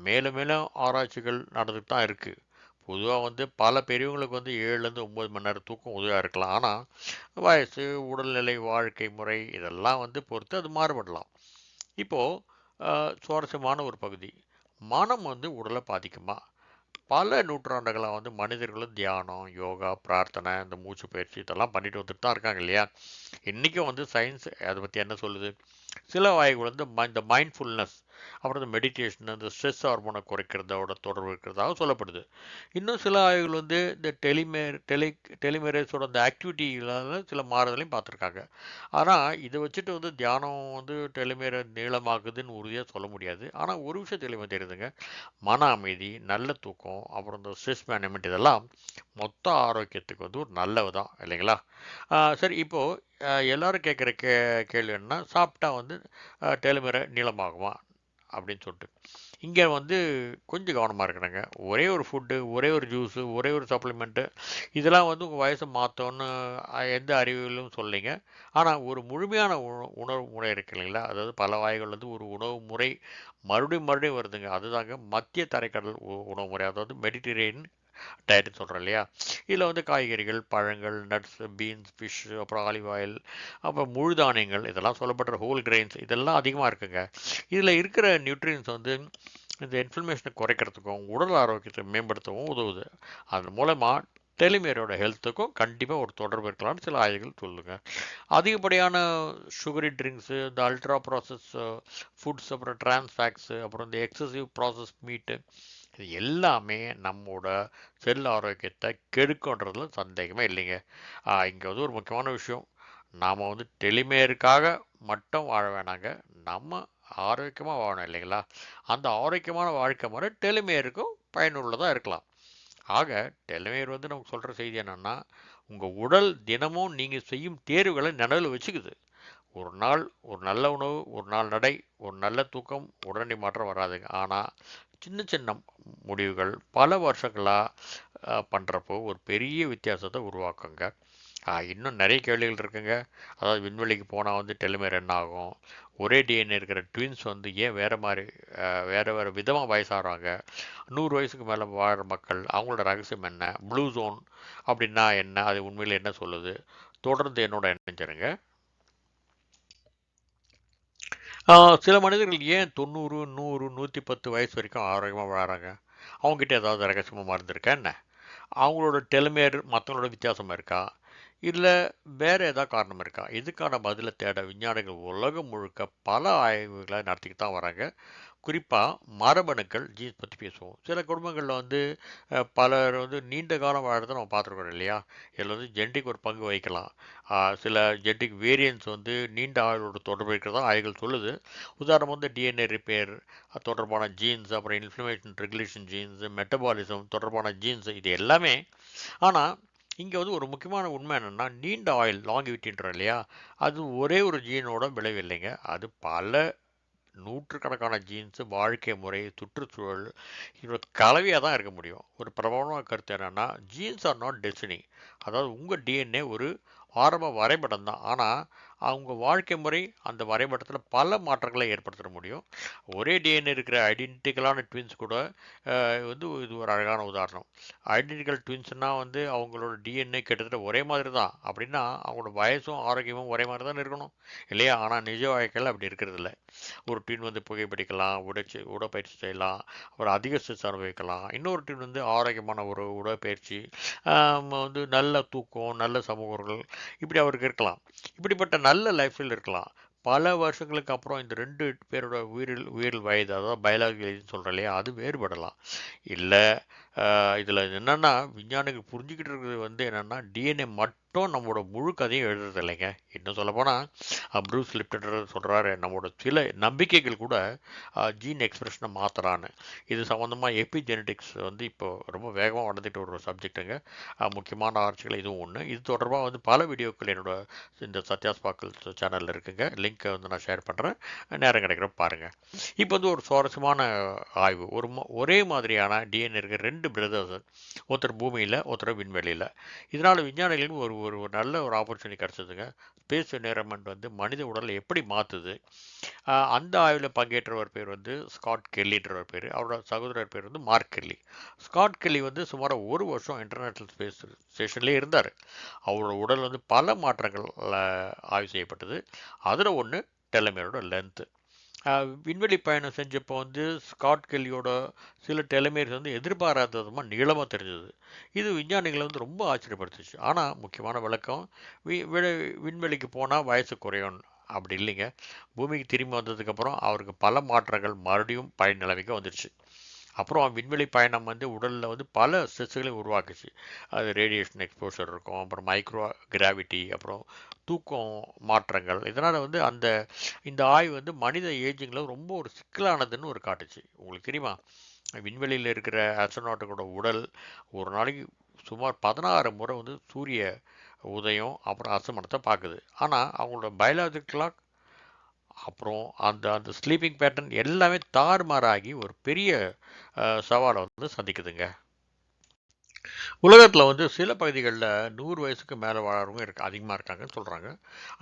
மேலும் மேலும் ஆராய்ச்சிகள் நடந்துட்டு தான் இருக்குது. பொதுவாக வந்து பல பெரியவங்களுக்கு வந்து 7-9 மணி நேரம் தூக்கம் உதவியாக இருக்கலாம். ஆனால் வயசு, உடல்நிலை, வாழ்க்கை முறை இதெல்லாம் வந்து பொறுத்து அது மாறுபடலாம். இப்போது சுவாரஸ்யமான ஒரு பகுதி, மனம் வந்து உடலை பாதிக்குமா? பல நூற்றாண்டுகளாக வந்து மனிதர்களும் தியானம், யோகா, பிரார்த்தனை, இந்த மூச்சு பயிற்சி இதெல்லாம் பண்ணிட்டு வந்துட்டு தான் இருக்காங்க இல்லையா. இன்றைக்கும் வந்து சயின்ஸ் அதை பற்றி என்ன சொல்லுது? சில ஆய்வுகள் வந்து இந்த மைண்ட்ஃபுல்னஸ், அப்புறம் இந்த மெடிடேஷன், இந்த ஸ்ட்ரெஸ் ஹார்மோனை குறைக்கிறதோட தொடர்பு இருக்கிறதாக சொல்லப்படுது. இன்னும் சில ஆய்வுகள் வந்து இந்த டெலிமேரேஸோட அந்த ஆக்டிவிட்டிகளால் சில மாறுதலையும் பார்த்துருக்காங்க. ஆனால் இதை வச்சுட்டு வந்து தியானம் வந்து டெலிமேரை நீளமாக்குதுன்னு உறுதியாக சொல்ல முடியாது. ஆனால் ஒரு விஷயம் தெளிவாக தெரியுதுங்க, மன அமைதி, நல்ல தூக்கம், அப்புறம் இந்த ஸ்ட்ரெஸ் மேனேஜ்மெண்ட் இதெல்லாம் மொத்த ஆரோக்கியத்துக்கு வந்து ஒரு நல்லது தான் இல்லைங்களா. சரி, இப்போது எல்லாரும் கேட்குற கேள்வி என்னன்னா, சாப்பிட்டா வந்து டெலிமேரை நீளமாகுமா அப்படின்னு சொல்லிட்டு. இங்கே வந்து கொஞ்சம் கவனமாக இருக்கணுங்க. ஒரே ஒரு ஃபுட்டு, ஒரே ஒரு ஜூஸு, ஒரே ஒரு சப்ளிமெண்ட்டு இதெல்லாம் வந்து உங்கள் வயசை மாற்றோன்னு எந்த அறிவியலும் சொல்லலைங்க. ஆனால் ஒரு முழுமையான உணவு முறை இருக்கு இல்லைங்களா, அதாவது பல வாய்கள் வந்து ஒரு உணவு முறை மறுபடியும் மறுபடியும் வருதுங்க. அதுதாங்க மத்திய தரைக்கடல் உணவு முறை, அதாவது மெடிட்டரேனியன் டயட்னு சொல்கிறோம் இல்லையா. இதில் வந்து காய்கறிகள், பழங்கள், நட்ஸ், பீன்ஸ், ஃபிஷ், அப்புறம் ஆலிவ் ஆயில், அப்புறம் முழு தானியங்கள் இதெல்லாம் சொல்லப்படுற ஹோல் கிரெயின்ஸ் இதெல்லாம் அதிகமாக இருக்குங்க. இதில் இருக்கிற நியூட்ரியன்ஸ் வந்து இந்த இன்ஃப்ளமேஷனை குறைக்கிறதுக்கும் உடல் ஆரோக்கியத்தை மேம்படுத்தவும் உதவுது. அதன் மூலமாக டெலிமேரோட ஹெல்த்துக்கும் கண்டிப்பாக ஒரு தொடர்பு இருக்கலாம்னு சில ஆய்வுகள் சொல்லுங்க. அதிகப்படியான சுகரி ட்ரிங்க்ஸு, இந்த அல்ட்ரா ப்ராசஸ் ஃபுட்ஸ், அப்புறம் டிரான்ஸ்ஃபேக்ஸு, அப்புறம் இந்த எக்ஸசிவ் ப்ராசஸ் மீட்டு இது எல்லாமே நம்மோட செல் ஆரோக்கியத்தை கெடுக்குன்றதுல சந்தேகமே இல்லைங்க. இங்கே வந்து ஒரு முக்கியமான விஷயம், நாம் வந்து டெலிமேருக்காக மட்டும் வாழ வேணாங்க, நம்ம ஆரோக்கியமாக வாழணும் இல்லைங்களா. அந்த ஆரோக்கியமான வாழ்க்கை முறை டெலிமேருக்கும் பயனுள்ளதாக இருக்கலாம். ஆக டெலிமேர் வந்து நமக்கு சொல்கிற செய்தி என்னென்னா, உங்கள் உடல் தினமும் நீங்கள் செய்யும் தேர்வுகளை நினைவில் வச்சுக்குது. ஒரு நாள் ஒரு நல்ல உணவு, ஒரு நாள் நடை, ஒரு நல்ல தூக்கம் உடனடி மாற்றம் வராதுங்க. ஆனால் சின்ன சின்ன முடிவுகள் பல வருஷங்களாக பண்ணுறப்போ ஒரு பெரிய வித்தியாசத்தை உருவாக்குங்க. இன்னும் நிறைய கேள்விகள் இருக்குங்க. அதாவது விண்வெளிக்கு போனால் வந்து டெலிமேர் என்ன ஆகும், ஒரே டிஎன்ஏ இருக்கிற ட்வின்ஸ் வந்து ஏன் வேறு மாதிரி வேறு வேறு விதமாக வயசாகிறாங்க, 100 வயசுக்கு மேலே வாழ்கிற மக்கள் அவங்களோட ரகசியம் என்ன, ப்ளூ ஜோன் அப்படின்னா என்ன, அது உண்மையில் என்ன சொல்லுது, தொடர்ந்து என்னோட இணைஞ்சிருங்க. சில மனிதர்கள் ஏன் 90, 100, 110 வயசு வரைக்கும் ஆரோக்கியமாக வாழறாங்க? அவங்ககிட்ட ஏதாவது ரகசியமாக மருந்து இருக்கா என்ன? அவங்களோட டெலமேர் மற்றவங்களோட வித்தியாசமாக இருக்கா, இல்லை வேறு ஏதாவது காரணம் இருக்கா? இதுக்கான பதிலை தேட விஞ்ஞானிகள் உலகம் முழுக்க பல ஆய்வுகளை நடத்திக்கிட்டு தான் வராங்க. குறிப்பாக மரபணுக்கள் ஜீன்ஸ் பற்றி பேசுவோம். சில குடும்பங்களில் வந்து பலர் வந்து நீண்ட காலம் வாழறதை நம்ம பார்த்துருக்கோம் இல்லையா? இதில் வந்து ஜெனடிக் ஒரு பங்கு வகிக்கலாம். சில ஜெனடிக் வேரியன்ஸ் வந்து நீண்ட ஆயுளோட தொடர்பு இருக்கிறதா ஆய்வுகள் சொல்லுது. உதாரணம் வந்து டிஎன்ஏ ரிப்பேர் தொடர்பான ஜீன்ஸ், அப்புறம் இன்ஃப்ளமேஷன் ரெகுலேஷன் ஜீன்ஸ், மெட்டபாலிசம் தொடர்பான ஜீன்ஸ், இது எல்லாமே. ஆனால் இங்கே வந்து ஒரு முக்கியமான உண்மை என்னென்னா, நீண்ட ஆயுள் லாங்கிவிட்டின்றோம் இல்லையா, அது ஒரே ஒரு ஜீனோட விளைவு இல்லைங்க. அது பல நூற்றுக்கணக்கான ஜீன்ஸு, வாழ்க்கை முறை, சுற்றுச்சூழல், இதோட கலவையாக தான் இருக்க முடியும். ஒரு பிரபலமான கருத்து என்னென்னா, ஜீன்ஸ் ஆர் நாட் டெஸ்டினி. அதாவது உங்கள் டிஎன்ஏ ஒரு ஆரம்ப வரைபடம் தான். ஆனால் அவங்க வாழ்க்கை முறை அந்த வரைபடத்தில் பல மாற்றங்களை ஏற்படுத்த முடியும். ஒரே டிஎன்ஏ இருக்கிற ஐடென்டிக்கலான ட்வின்ஸ் கூட வந்து இது ஒரு அழகான உதாரணம். ஐடென்டிக்கல் ட்வின்ஸ்னால் வந்து அவங்களோட டிஎன்ஏ கிட்டத்தட்ட ஒரே மாதிரி தான். அப்படின்னா அவங்களோட வயசும் ஆரோக்கியமும் ஒரே மாதிரி தான் இருக்கணும் இல்லையா? ஆனால் நிஜ வாழ்க்கையில் அப்படி இருக்கிறது இல்லை. ஒரு டீம் வந்து புகைப்பிடிக்கலாம், உடற்பயிற்சி செய்யலாம், அப்புறம் அதிக ஸ்ட்ரெஸ் அனுபவிக்கலாம். இன்னொரு டீம் வந்து ஆரோக்கியமான ஒரு உடற்பயிற்சி, வந்து நல்ல தூக்கம், நல்ல சமூகங்கள், இப்படி அவருக்கு இருக்கலாம். இப்படிப்பட்ட நல்ல லைஃப்பில் இருக்கலாம். பல வருஷங்களுக்கு அப்புறம் இந்த 2 பேரோட உயிரியல் வயது, அதாவது பயாலஜிக்கல் ஏஜ்னு சொல்கிறோம் இல்லையா, அது வேறுபடலாம். இல்லை இதில் என்னென்னா, விஞ்ஞானிகள் புரிஞ்சுக்கிட்டு இருக்கிறது வந்து என்னென்னா, டிஎன்ஏ மட்டும் நம்மளோட முழு கதையும் எழுதுறது இல்லைங்க. இன்னும் சொல்லப்போனால் ப்ரூஸ் லிப்டர் சொல்கிறாரு, நம்மளோட சில நம்பிக்கைகள் கூட ஜீன் எக்ஸ்பிரஷனை மாற்றலான்னு. இது சம்மந்தமாக எபிஜெனடிக்ஸ் வந்து இப்போ ரொம்ப வேகமாக வளர்ந்துட்டு ஒரு சப்ஜெக்ட்டுங்க. முக்கியமான ஆராய்ச்சிகள் இதுவும் ஒன்று. இது தொடர்பாக வந்து பல வீடியோக்கள் என்னோட இந்த சத்யாஸ்பாக்கல் சேனலில் இருக்குங்க. லிங்க்கை வந்து நான் ஷேர் பண்ணுறேன், நேரம் கிடைக்கிற பாருங்கள். இப்போ வந்து ஒரு சுவாரஸ்யமான ஆய்வு. ஒரே மாதிரியான டிஎன்ஏ இருக்க 2 பிரதர்ஸ், ஒருத்தர் பூமியில், ஒருத்தர் விண்வெளியில். இதனால் விஞ்ஞானிகளுக்கு ஒரு ஒரு ஒரு நல்ல ஒரு ஆப்பர்ச்சுனிட்டி கிடச்சிதுங்க. ஸ்பேஸ் என்விரான்மெண்ட் வந்து மனித உடலை எப்படி மாற்றுது. அந்த ஆய்வில் பங்கேற்றவர் பேர் வந்து ஸ்காட் கெல்லின்றவர் பேர். அவரோட சகோதரர் பேர் வந்து மார்க் கெல்லி. ஸ்காட் கெல்லி வந்து சுமார் 1 வருஷம் இன்டர்நேஷ்னல் ஸ்பேஸ் ஸ்டேஷன்லேயே இருந்தார். அவரோட உடல் வந்து பல மாற்றங்கள் ஆய்வு செய்யப்பட்டது. அதில் ஒன்று டெலமேரோட லென்த்து. விண்வெளி பயணம் செஞ்சப்போ வந்து ஸ்காட் கெல்லியோட சில டெலமேர்ஸ் வந்து எதிர்பாராதமாக நீளமாக தெரிஞ்சது. இது விஞ்ஞானிகளை வந்து ரொம்ப ஆச்சரியப்படுத்துச்சு. ஆனால் முக்கியமான விளக்கம், விண்வெளிக்கு போனால் வயசு குறையும் அப்படி இல்லைங்க. பூமிக்கு திரும்பி வந்ததுக்கப்புறம் அவருக்கு பல மாற்றங்கள் மறுபடியும் பழைய நிலைமைக்கு வந்துடுச்சு. அப்புறம் விண்வெளி பயணம் வந்து உடலில் வந்து பல ஸ்ட்ரெஸ்ஸுகளை உருவாக்குச்சு. அது ரேடியேஷன் எக்ஸ்போஷர் இருக்கும், அப்புறம் மைக்ரோ கிராவிட்டி, அப்புறம் தூக்கம் மாற்றங்கள். இதனால் வந்து இந்த ஆய்வு வந்து மனித ஏஜிங்கில் ரொம்ப ஒரு சிக்கலானதுன்னு ஒரு காட்டுச்சு. உங்களுக்கு தெரியுமா, விண்வெளியில் இருக்கிற ஆஸ்ட்ரோநாட்டுகளோட உடல் ஒரு நாளைக்கு சுமார் 16 முறை வந்து சூரிய உதயம் அப்புறம் அஸ்தமனத்தை பார்க்குது. ஆனால் அவங்களோட பயாலஜிக்கலாக அப்புறம் அந்த அந்த ஸ்லீப்பிங் பேட்டர்ன் எல்லாமே தாறுமாறாகி ஒரு பெரிய சவாலை வந்து சந்திக்குதுங்க. உலகத்தில் வந்து சில பகுதிகளில் 100 வயசுக்கு மேலே வாழறவங்க அதிகமாக இருக்காங்கன்னு சொல்கிறாங்க.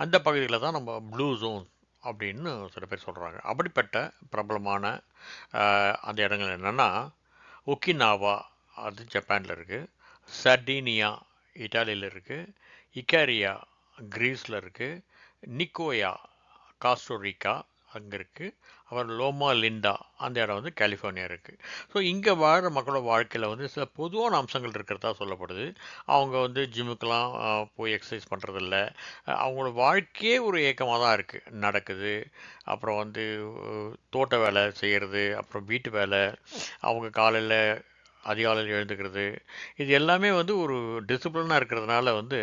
அந்த பகுதிகளில் தான் நம்ம ப்ளூ ஜோன் அப்படின்னு சில பேர் சொல்கிறாங்க. அப்படிப்பட்ட பிரபலமான அந்த இடங்கள் என்னென்னா, ஒக்கினாவா, அது ஜப்பானில் இருக்குது. சர்டீனியா, இட்டாலியில் இருக்குது. இக்காரியா, கிரீஸில் இருக்குது. நிக்கோயா, காஸ்டோரிக்கா அங்கே இருக்குது. அப்புறம் லோமா லிண்டா, அந்த இடம் வந்து கலிஃபோர்னியா இருக்குது. ஸோ இங்கே வாழ்கிற மக்களோட வாழ்க்கையில் வந்து சில பொதுவான அம்சங்கள் இருக்கிறதா சொல்லப்படுது. அவங்க வந்து ஜிம்முக்கெலாம் போய் எக்ஸசைஸ் பண்ணுறதில்ல. அவங்களோட வாழ்க்கையே ஒரு ஏக்கமாக தான் இருக்குது நடக்குது. அப்புறம் வந்து தோட்ட வேலை செய்கிறது, அப்புறம் வீட்டு வேலை, அவங்க காலையில் அதிகாலையில் எழுந்துக்கிறது, இது எல்லாமே வந்து ஒரு டிசிப்ளினாக இருக்கிறதுனால வந்து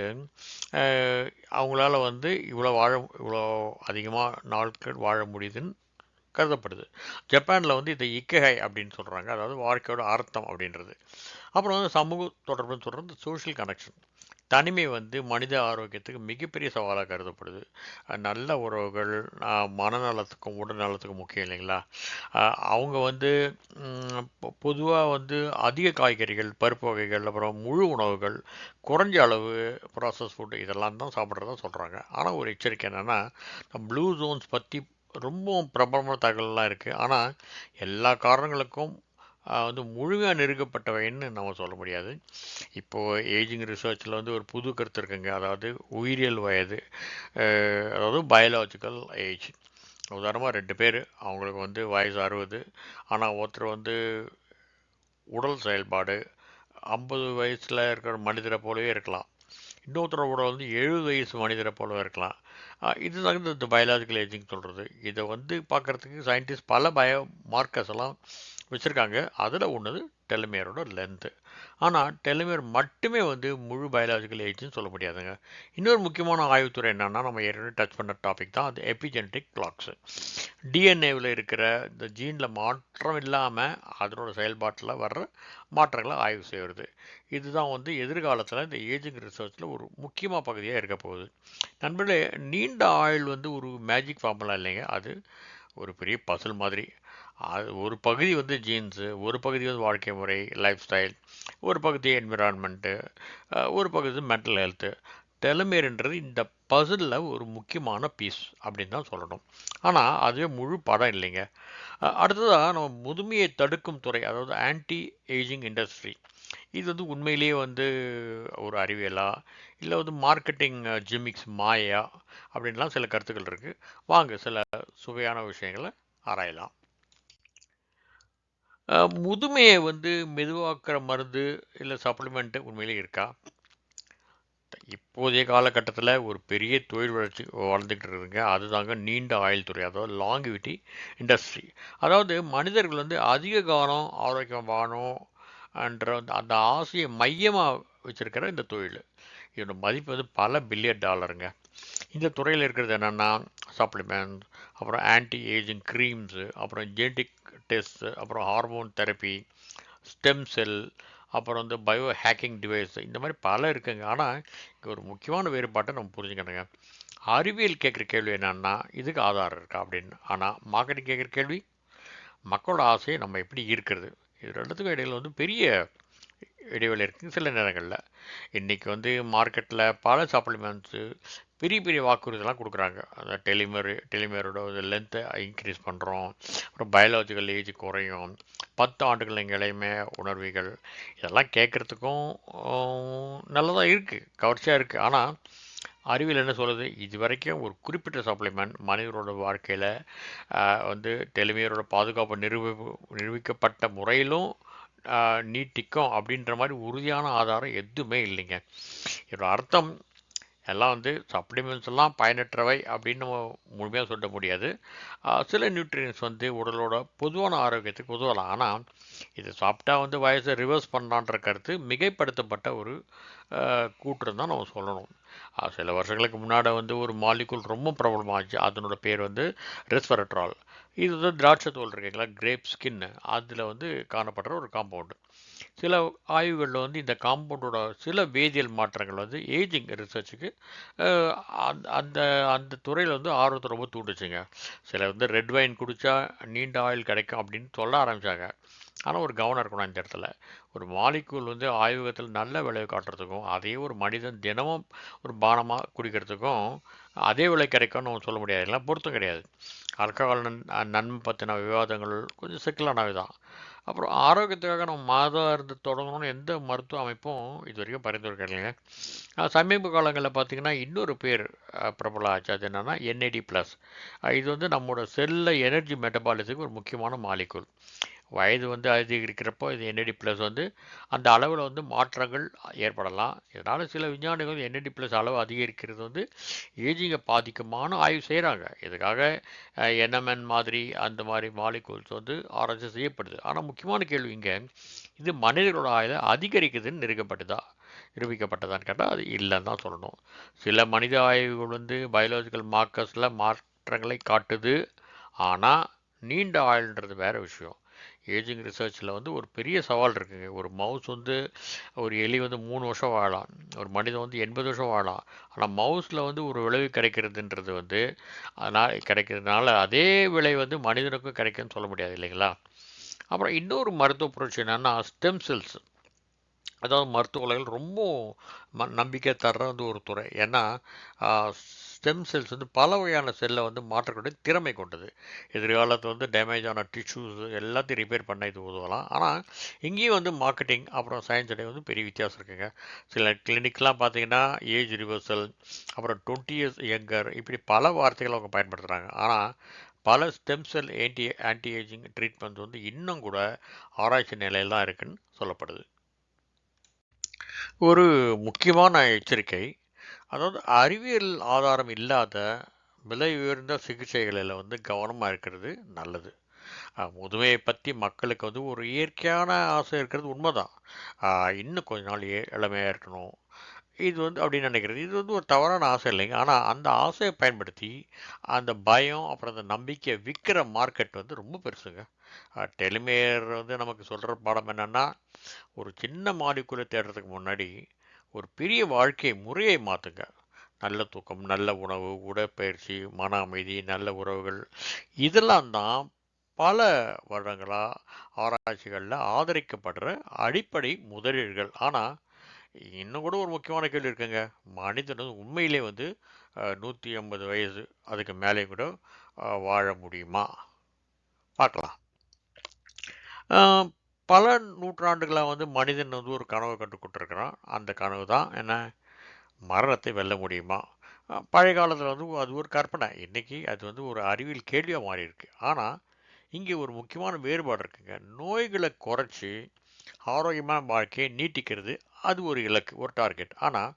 அவங்களால வந்து இவ்வளோ அதிகமாக நாட்கள் வாழ முடியுதுன்னு கருதப்படுது. ஜப்பானில் வந்து இதை இக்ககை அப்படின்னு சொல்கிறாங்க, அதாவது வாழ்க்கையோட அர்த்தம் அப்படின்றது. அப்புறம் வந்து சமூக தொடர்புன்னு சொல்கிறது சோஷியல் கனெக்ஷன். தனிமை வந்து மனித ஆரோக்கியத்துக்கு மிகப்பெரிய சவாலாக கருதப்படுது. நல்ல உறவுகள் மனநலத்துக்கும் உடல் நலத்துக்கும் முக்கியம் இல்லைங்களா? அவங்க வந்து பொதுவாக வந்து அதிக காய்கறிகள், பருப்பு வகைகள், அப்புறம் முழு உணவுகள், குறைஞ்ச அளவு ப்ராசஸ் ஃபுட்டு, இதெல்லாம் தான் சாப்பிட்றதா சொல்கிறாங்க. ஆனால் ஒரு எச்சரிக்கை என்னென்னா, ப்ளூ ஜோன்ஸ் பற்றி ரொம்பவும் பிரபலமான தகவல்லாம் இருக்குது. ஆனால் எல்லா காரணங்களுக்கும் வந்து முழுமையாக நிறுவப்பட்டவைன்னு நம்ம சொல்ல முடியாது. இப்போது ஏஜிங் ரிசர்ச்சில் வந்து ஒரு புது கருத்து இருக்குங்க, அதாவது உயிரியல் வயது, அதாவது பயாலஜிக்கல் ஏஜ். உதாரணமாக 2 பேர், அவங்களுக்கு வந்து வயசு 60, ஆனால் ஒருத்தர் வந்து உடல் செயல்பாடு 50 வயசில் இருக்கிற மனிதரை போலவே இருக்கலாம். இன்னொருத்தரோட வந்து 70 வயசு மனிதரை போலவே இருக்கலாம். இதுதாங்க இந்த பயாலாஜிக்கல் ஏஜிங் சொல்கிறது. இதை வந்து பார்க்குறதுக்கு சயின்டிஸ்ட் பல மார்க்கர்ஸ் எல்லாம் வச்சுருக்காங்க. அதில் ஒன்று டெலமியரோட லென்த்து. ஆனால் டெலமியர் மட்டுமே வந்து முழு பயாலாஜிக்கல் ஏஜ்னு சொல்ல முடியாதுங்க. இன்னொரு முக்கியமான ஆய்வுத்துறை என்னென்னா, நம்ம ஏற்கனவே டச் பண்ண டாபிக் தான், அது எபிஜெனட்டிக் கிளாக்ஸு. டிஎன்ஏவில் இருக்கிற இந்த ஜீனில் மாற்றம் இல்லாமல் அதனோட செயல்பாட்டில் வர்ற மாற்றங்களை ஆய்வு செய்கிறது. இதுதான் வந்து எதிர்காலத்தில் இந்த ஏஜிங் ரிசர்ச்சில் ஒரு முக்கியமான பகுதியாக இருக்க போகுது. நண்பர்களே, நீண்ட ஆயுள் வந்து ஒரு மேஜிக் ஃபார்முலா இல்லைங்க. அது ஒரு பெரிய பசில் மாதிரி. அது ஒரு பகுதி வந்து ஜீன்ஸு, ஒரு பகுதி வந்து வாழ்க்கை முறை, லைஃப் ஸ்டைல், ஒரு பகுதி என்விரான்மெண்ட்டு, ஒரு பகுதி மென்டல் ஹெல்த்து. டெலமேர்ன்றது இந்த பசிலில் ஒரு முக்கியமான பீஸ் அப்படின்னு தான் சொல்லணும். ஆனால் அதுவே முழு படம் இல்லைங்க. அடுத்ததாக நம்ம முதுமையை தடுக்கும் துறை, அதாவது ஆன்டி ஏஜிங் இண்டஸ்ட்ரி. இது வந்து உண்மையிலேயே வந்து ஒரு அறிவியலா, இல்லை வந்து மார்க்கெட்டிங் ஜிமிக்ஸ் மாயா அப்படின்லாம் சில கருத்துக்கள் இருக்குது. வாங்க சில சுவையான விஷயங்களை ஆராயலாம். முதுமையை வந்து மெதுவாக்குற மருந்து இல்லை சப்ளிமெண்ட்டு உண்மையிலே இருக்கா? இப்போதைய காலகட்டத்தில் ஒரு பெரிய தொழில் வளர்ச்சி வளர்ந்துக்கிட்டு இருக்குதுங்க. அதுதாங்க நீண்ட ஆயுள் துறை, அதாவது லாங்கிவிட்டி இண்டஸ்ட்ரி. அதாவது மனிதர்கள் வந்து அதிக காலம் ஆரோக்கியம் வாழணும் என்ற அந்த ஆசையை மையமாக வச்சிருக்கிற இந்த தொழில். இதோட மதிப்பு வந்து பல பில்லியன் டாலருங்க. இந்த துறையில் இருக்கிறது என்னென்னா, சப்ளிமெண்ட்ஸ், அப்புறம் ஆன்டி ஏஜிங் க்ரீம்ஸு, அப்புறம் ஜெனடிக் டெஸ்ட்டு, அப்புறம் ஹார்மோன் தெரப்பி, ஸ்டெம் செல், அப்புறம் வந்து பயோ ஹேக்கிங் டிவைஸ், இந்த மாதிரி பல இருக்குங்க. ஆனால் இங்கே ஒரு முக்கியமான வேறுபாட்டை நம்ம புரிஞ்சுக்கணுங்க. அறிவியல் கேட்குற கேள்வி என்னன்னா, இதுக்கு ஆதாரம் இருக்கா அப்படின்னு. ஆனால் மார்க்கெட்டிங் கேட்குற கேள்வி, மக்களோட ஆசையை நம்ம எப்படி ஈர்க்கிறது. இது ரெண்டுத்துக்கும் இடையில் வந்து பெரிய இடைவெளி இருக்குது சில நேரங்களில். இன்றைக்கி வந்து மார்க்கெட்டில் பல சப்ளிமெண்ட்ஸு பெரிய பெரிய வாக்குறுதிலாம் கொடுக்குறாங்க. அந்த டெலிமேரோட லென்த்தை இன்க்ரீஸ் பண்ணுறோம், அப்புறம் பயாலஜிக்கல் ஏஜ் குறையும், 10 ஆண்டுகள் நீங்கள் இளையமே உணர்வீர்கள். இதெல்லாம் கேட்குறதுக்கும் நல்லதாக இருக்குது, கவர்ச்சியாக இருக்குது. ஆனால் அறிவியல் என்ன சொல்லுது, இது வரைக்கும் ஒரு குறிப்பிட்ட சப்ளிமெண்ட் மனிதரோட வாழ்க்கையில் வந்து டெலிமியரோட பாதுகாப்பு நிரூபிக்கப்பட்ட முறையிலும் நீட்டிக்கும் அப்படின்ற மாதிரி உறுதியான ஆதாரம் எதுவுமே இல்லைங்க. இதோட அர்த்தம் எல்லாம் வந்து சப்ளிமெண்ட்ஸ் எல்லாம் பயனற்றவை அப்படின்னு நம்ம முழுமையாக சொல்ல முடியாது. சில நியூட்ரியன்ஸ் வந்து உடலோட பொதுவான ஆரோக்கியத்துக்கு உதவலாம். ஆனால் இது சாப்பிட்டா வந்து வயசை ரிவர்ஸ் பண்ணலான்ற கருத்து மிகைப்படுத்தப்பட்ட ஒரு கூற்று தான் நம்ம சொல்லணும். சில வருஷங்களுக்கு முன்னாடி வந்து ஒரு மாலிகுல் ரொம்ப பிரபலமாச்சு. அதனோட பேர் வந்து ரெஸ்வரட்ரால். இது வந்து திராட்சை தோல் இருக்குங்களா, கிரேப் ஸ்கின், அதில் வந்து காணப்படுற ஒரு காம்பவுண்டு. சில ஆய்வுகளில் வந்து இந்த காம்பவுண்டோட சில வேதியியல் மாற்றங்கள் வந்து ஏஜிங் ரிசர்ச்சுக்கு அந்த அந்த துறையில் வந்து ஆர்வத்தை ரொம்ப தூண்டுச்சுங்க. சில வந்து ரெட் வைன் குடித்தா நீண்ட ஆயுள் கிடைக்கும் அப்படின்னு சொல்ல ஆரம்பித்தாங்க. ஆனால் ஒரு கவனம் இருக்கணும் இந்த இடத்துல. ஒரு மாலிக்கூல் வந்து ஆய்வகத்தில் நல்ல விளைவு காட்டுறதுக்கும், அதே ஒரு மனிதன் தினமும் ஒரு பானமாக குடிக்கிறதுக்கும் அதே விலை கிடைக்கும்னு நம்ம சொல்ல முடியாது. எல்லாம் பொருத்தம் கிடையாது. ஆல்கஹால் நன்மை பற்றின விவாதங்கள் கொஞ்சம் சிக்கலானவை தான். அப்புறம் ஆரோக்கியத்துக்காக நம்ம மருந்து தொடங்கணும்னு எந்த மருத்துவ அமைப்பும் இது வரைக்கும் பரிந்துரைக்கலைங்க. சமீப காலங்களில் பார்த்திங்கன்னா இன்னொரு பேர் பிரபலம் ஆச்சு. அது என்னென்னா என்ஏடி ப்ளஸ். இது வந்து நம்மளோட செல்லில் எனர்ஜி மெட்டபாலிசத்துக்கு ஒரு முக்கியமான மாலிக்கூல். வயது வந்து அதிகரிக்கிறப்போ இது என்ஏடி ப்ளஸ் வந்து அந்த அளவில் வந்து மாற்றங்கள் ஏற்படலாம். இதனால் சில விஞ்ஞானிகள் என்ஏடி ப்ளஸ் அளவு அதிகரிக்கிறது வந்து ஏஜிங்கை பாதிக்குமான்னு ஆய்வு செய்கிறாங்க. இதுக்காக என்எம்என் மாதிரி அந்த மாதிரி மாலிகூல்ஸ் வந்து ஆராய்ச்சி செய்யப்படுது. ஆனால் முக்கியமான கேள்வி இங்கே, இது மனிதர்களோட ஆயுளை அதிகரிக்குதுன்னு நிரூபிக்கப்பட்டதான்னு கேட்டால் அது இல்லைன்னு தான் சொல்லணும். சில மனித ஆய்வுகள் வந்து பயாலஜிக்கல் மார்க்கர்ஸில் மாற்றங்களை காட்டுது. ஆனால் நீண்ட ஆயுள்ன்றது வேறு விஷயம். ஏஜிங் ரிசர்ச்சில் வந்து ஒரு பெரிய சவால் இருக்குங்க. ஒரு மவுஸ் வந்து, ஒரு எலி வந்து 3 வருஷம் வாழலாம், ஒரு மனிதன் வந்து 80 வருஷம் வாழலாம். ஆனால் மவுஸில் வந்து ஒரு விளைவு கிடைக்கிறதுன்றது வந்து அதனால் கிடைக்கிறதுனால அதே விலை வந்து மனிதனுக்கும் கிடைக்குன்னு சொல்ல முடியாது இல்லைங்களா? அப்புறம் இன்னொரு மருத்துவ புரட்சி என்னென்னா ஸ்டெம் செல்ஸ். அதாவது மருத்துவ உலகில் ரொம்ப நம்பிக்கை தர்ற வந்து ஒரு துறை. ஏன்னா ஸ்டெம் செல்ஸ் வந்து பல வகையான செல்லை வந்து மாற்றக்கூடிய திறமை கொண்டது. எதிர்காலத்தில் வந்து டேமேஜ் ஆன டிஷ்யூஸ் எல்லாத்தையும் ரிப்பேர் பண்ண இது உதவலாம். ஆனால் இங்கேயும் வந்து மார்க்கெட்டிங் அப்புறம் சயின்ஸ் இடையே வந்து பெரிய வித்தியாசம் இருக்குங்க. சில கிளினிக்லாம் பார்த்தீங்கன்னா ஏஜ் ரிவர்சல், அப்புறம் 20 இயர்ஸ் யங்கர், இப்படி பல வார்த்தைகளை அவங்க பயன்படுத்துகிறாங்க. ஆனால் பல stem cell anti ageing treatments வந்து இன்னும் கூட ஆராய்ச்சி நிலையில் தான் இருக்குன்னு சொல்லப்படுது. ஒரு முக்கியமான எச்சரிக்கை. அதாவது அறிவியல் ஆதாரம் இல்லாத விலை உயர்ந்த சிகிச்சைகளில் வந்து கவனமாக இருக்கிறது நல்லது. முதுமையை பற்றி மக்களுக்கு வந்து ஒரு இயற்கையான ஆசை இருக்கிறது உண்மைதான். இன்னும் கொஞ்ச நாள் இளமையாக இருக்கணும், இது வந்து அப்படின்னு நினைக்கிறது. இது வந்து ஒரு தவறான ஆசை இல்லைங்க. ஆனால் அந்த ஆசையை பயன்படுத்தி அந்த பயம் அப்புறம் அந்த நம்பிக்கையை விற்கிற மார்க்கெட் வந்து ரொம்ப பெருசுங்க. டெலிமேயர் வந்து நமக்கு சொல்கிற பாடம் என்னென்னா, ஒரு சின்ன மாடிக்குள்ளே தேடுறதுக்கு முன்னாடி ஒரு பெரிய வாழ்க்கை முறையை மாற்றுங்க. நல்ல தூக்கம், நல்ல உணவு, உடற்பயிற்சி, மன அமைதி, நல்ல உறவுகள், இதெல்லாம் தான் பல வருடங்களாக ஆராய்ச்சிகளில் ஆதரிக்கப்படுற அடிப்படை முதலீடுகள். ஆனால் இன்னும் கூட ஒரு முக்கியமான கேள்வி இருக்குங்க. மனிதன் வந்து உண்மையிலே வந்து 150 வயசு அதுக்கு மேலே கூட வாழ முடியுமா? பார்க்கலாம். அஹ், பல நூற்றாண்டுகளாக வந்து மனிதன் வந்து ஒரு கனவை கற்றுக்கொண்டிருக்கிறான். அந்த கனவு தான் என்ன? மரணத்தை வெல்ல முடியுமா? பழைய காலத்தில் வந்து அது ஒரு கற்பனை. இன்னைக்கு அது வந்து ஒரு அறிவியல் கேள்வியாக மாறி இருக்கு. ஆனால் இங்கே ஒரு முக்கியமான வேறுபாடு இருக்குங்க. நோய்களை குறைச்சி ஆரோக்கியமான வாழ்க்கையை நீட்டிக்கிறது, அது ஒரு இலக்கு, ஒரு டார்கெட். ஆனால்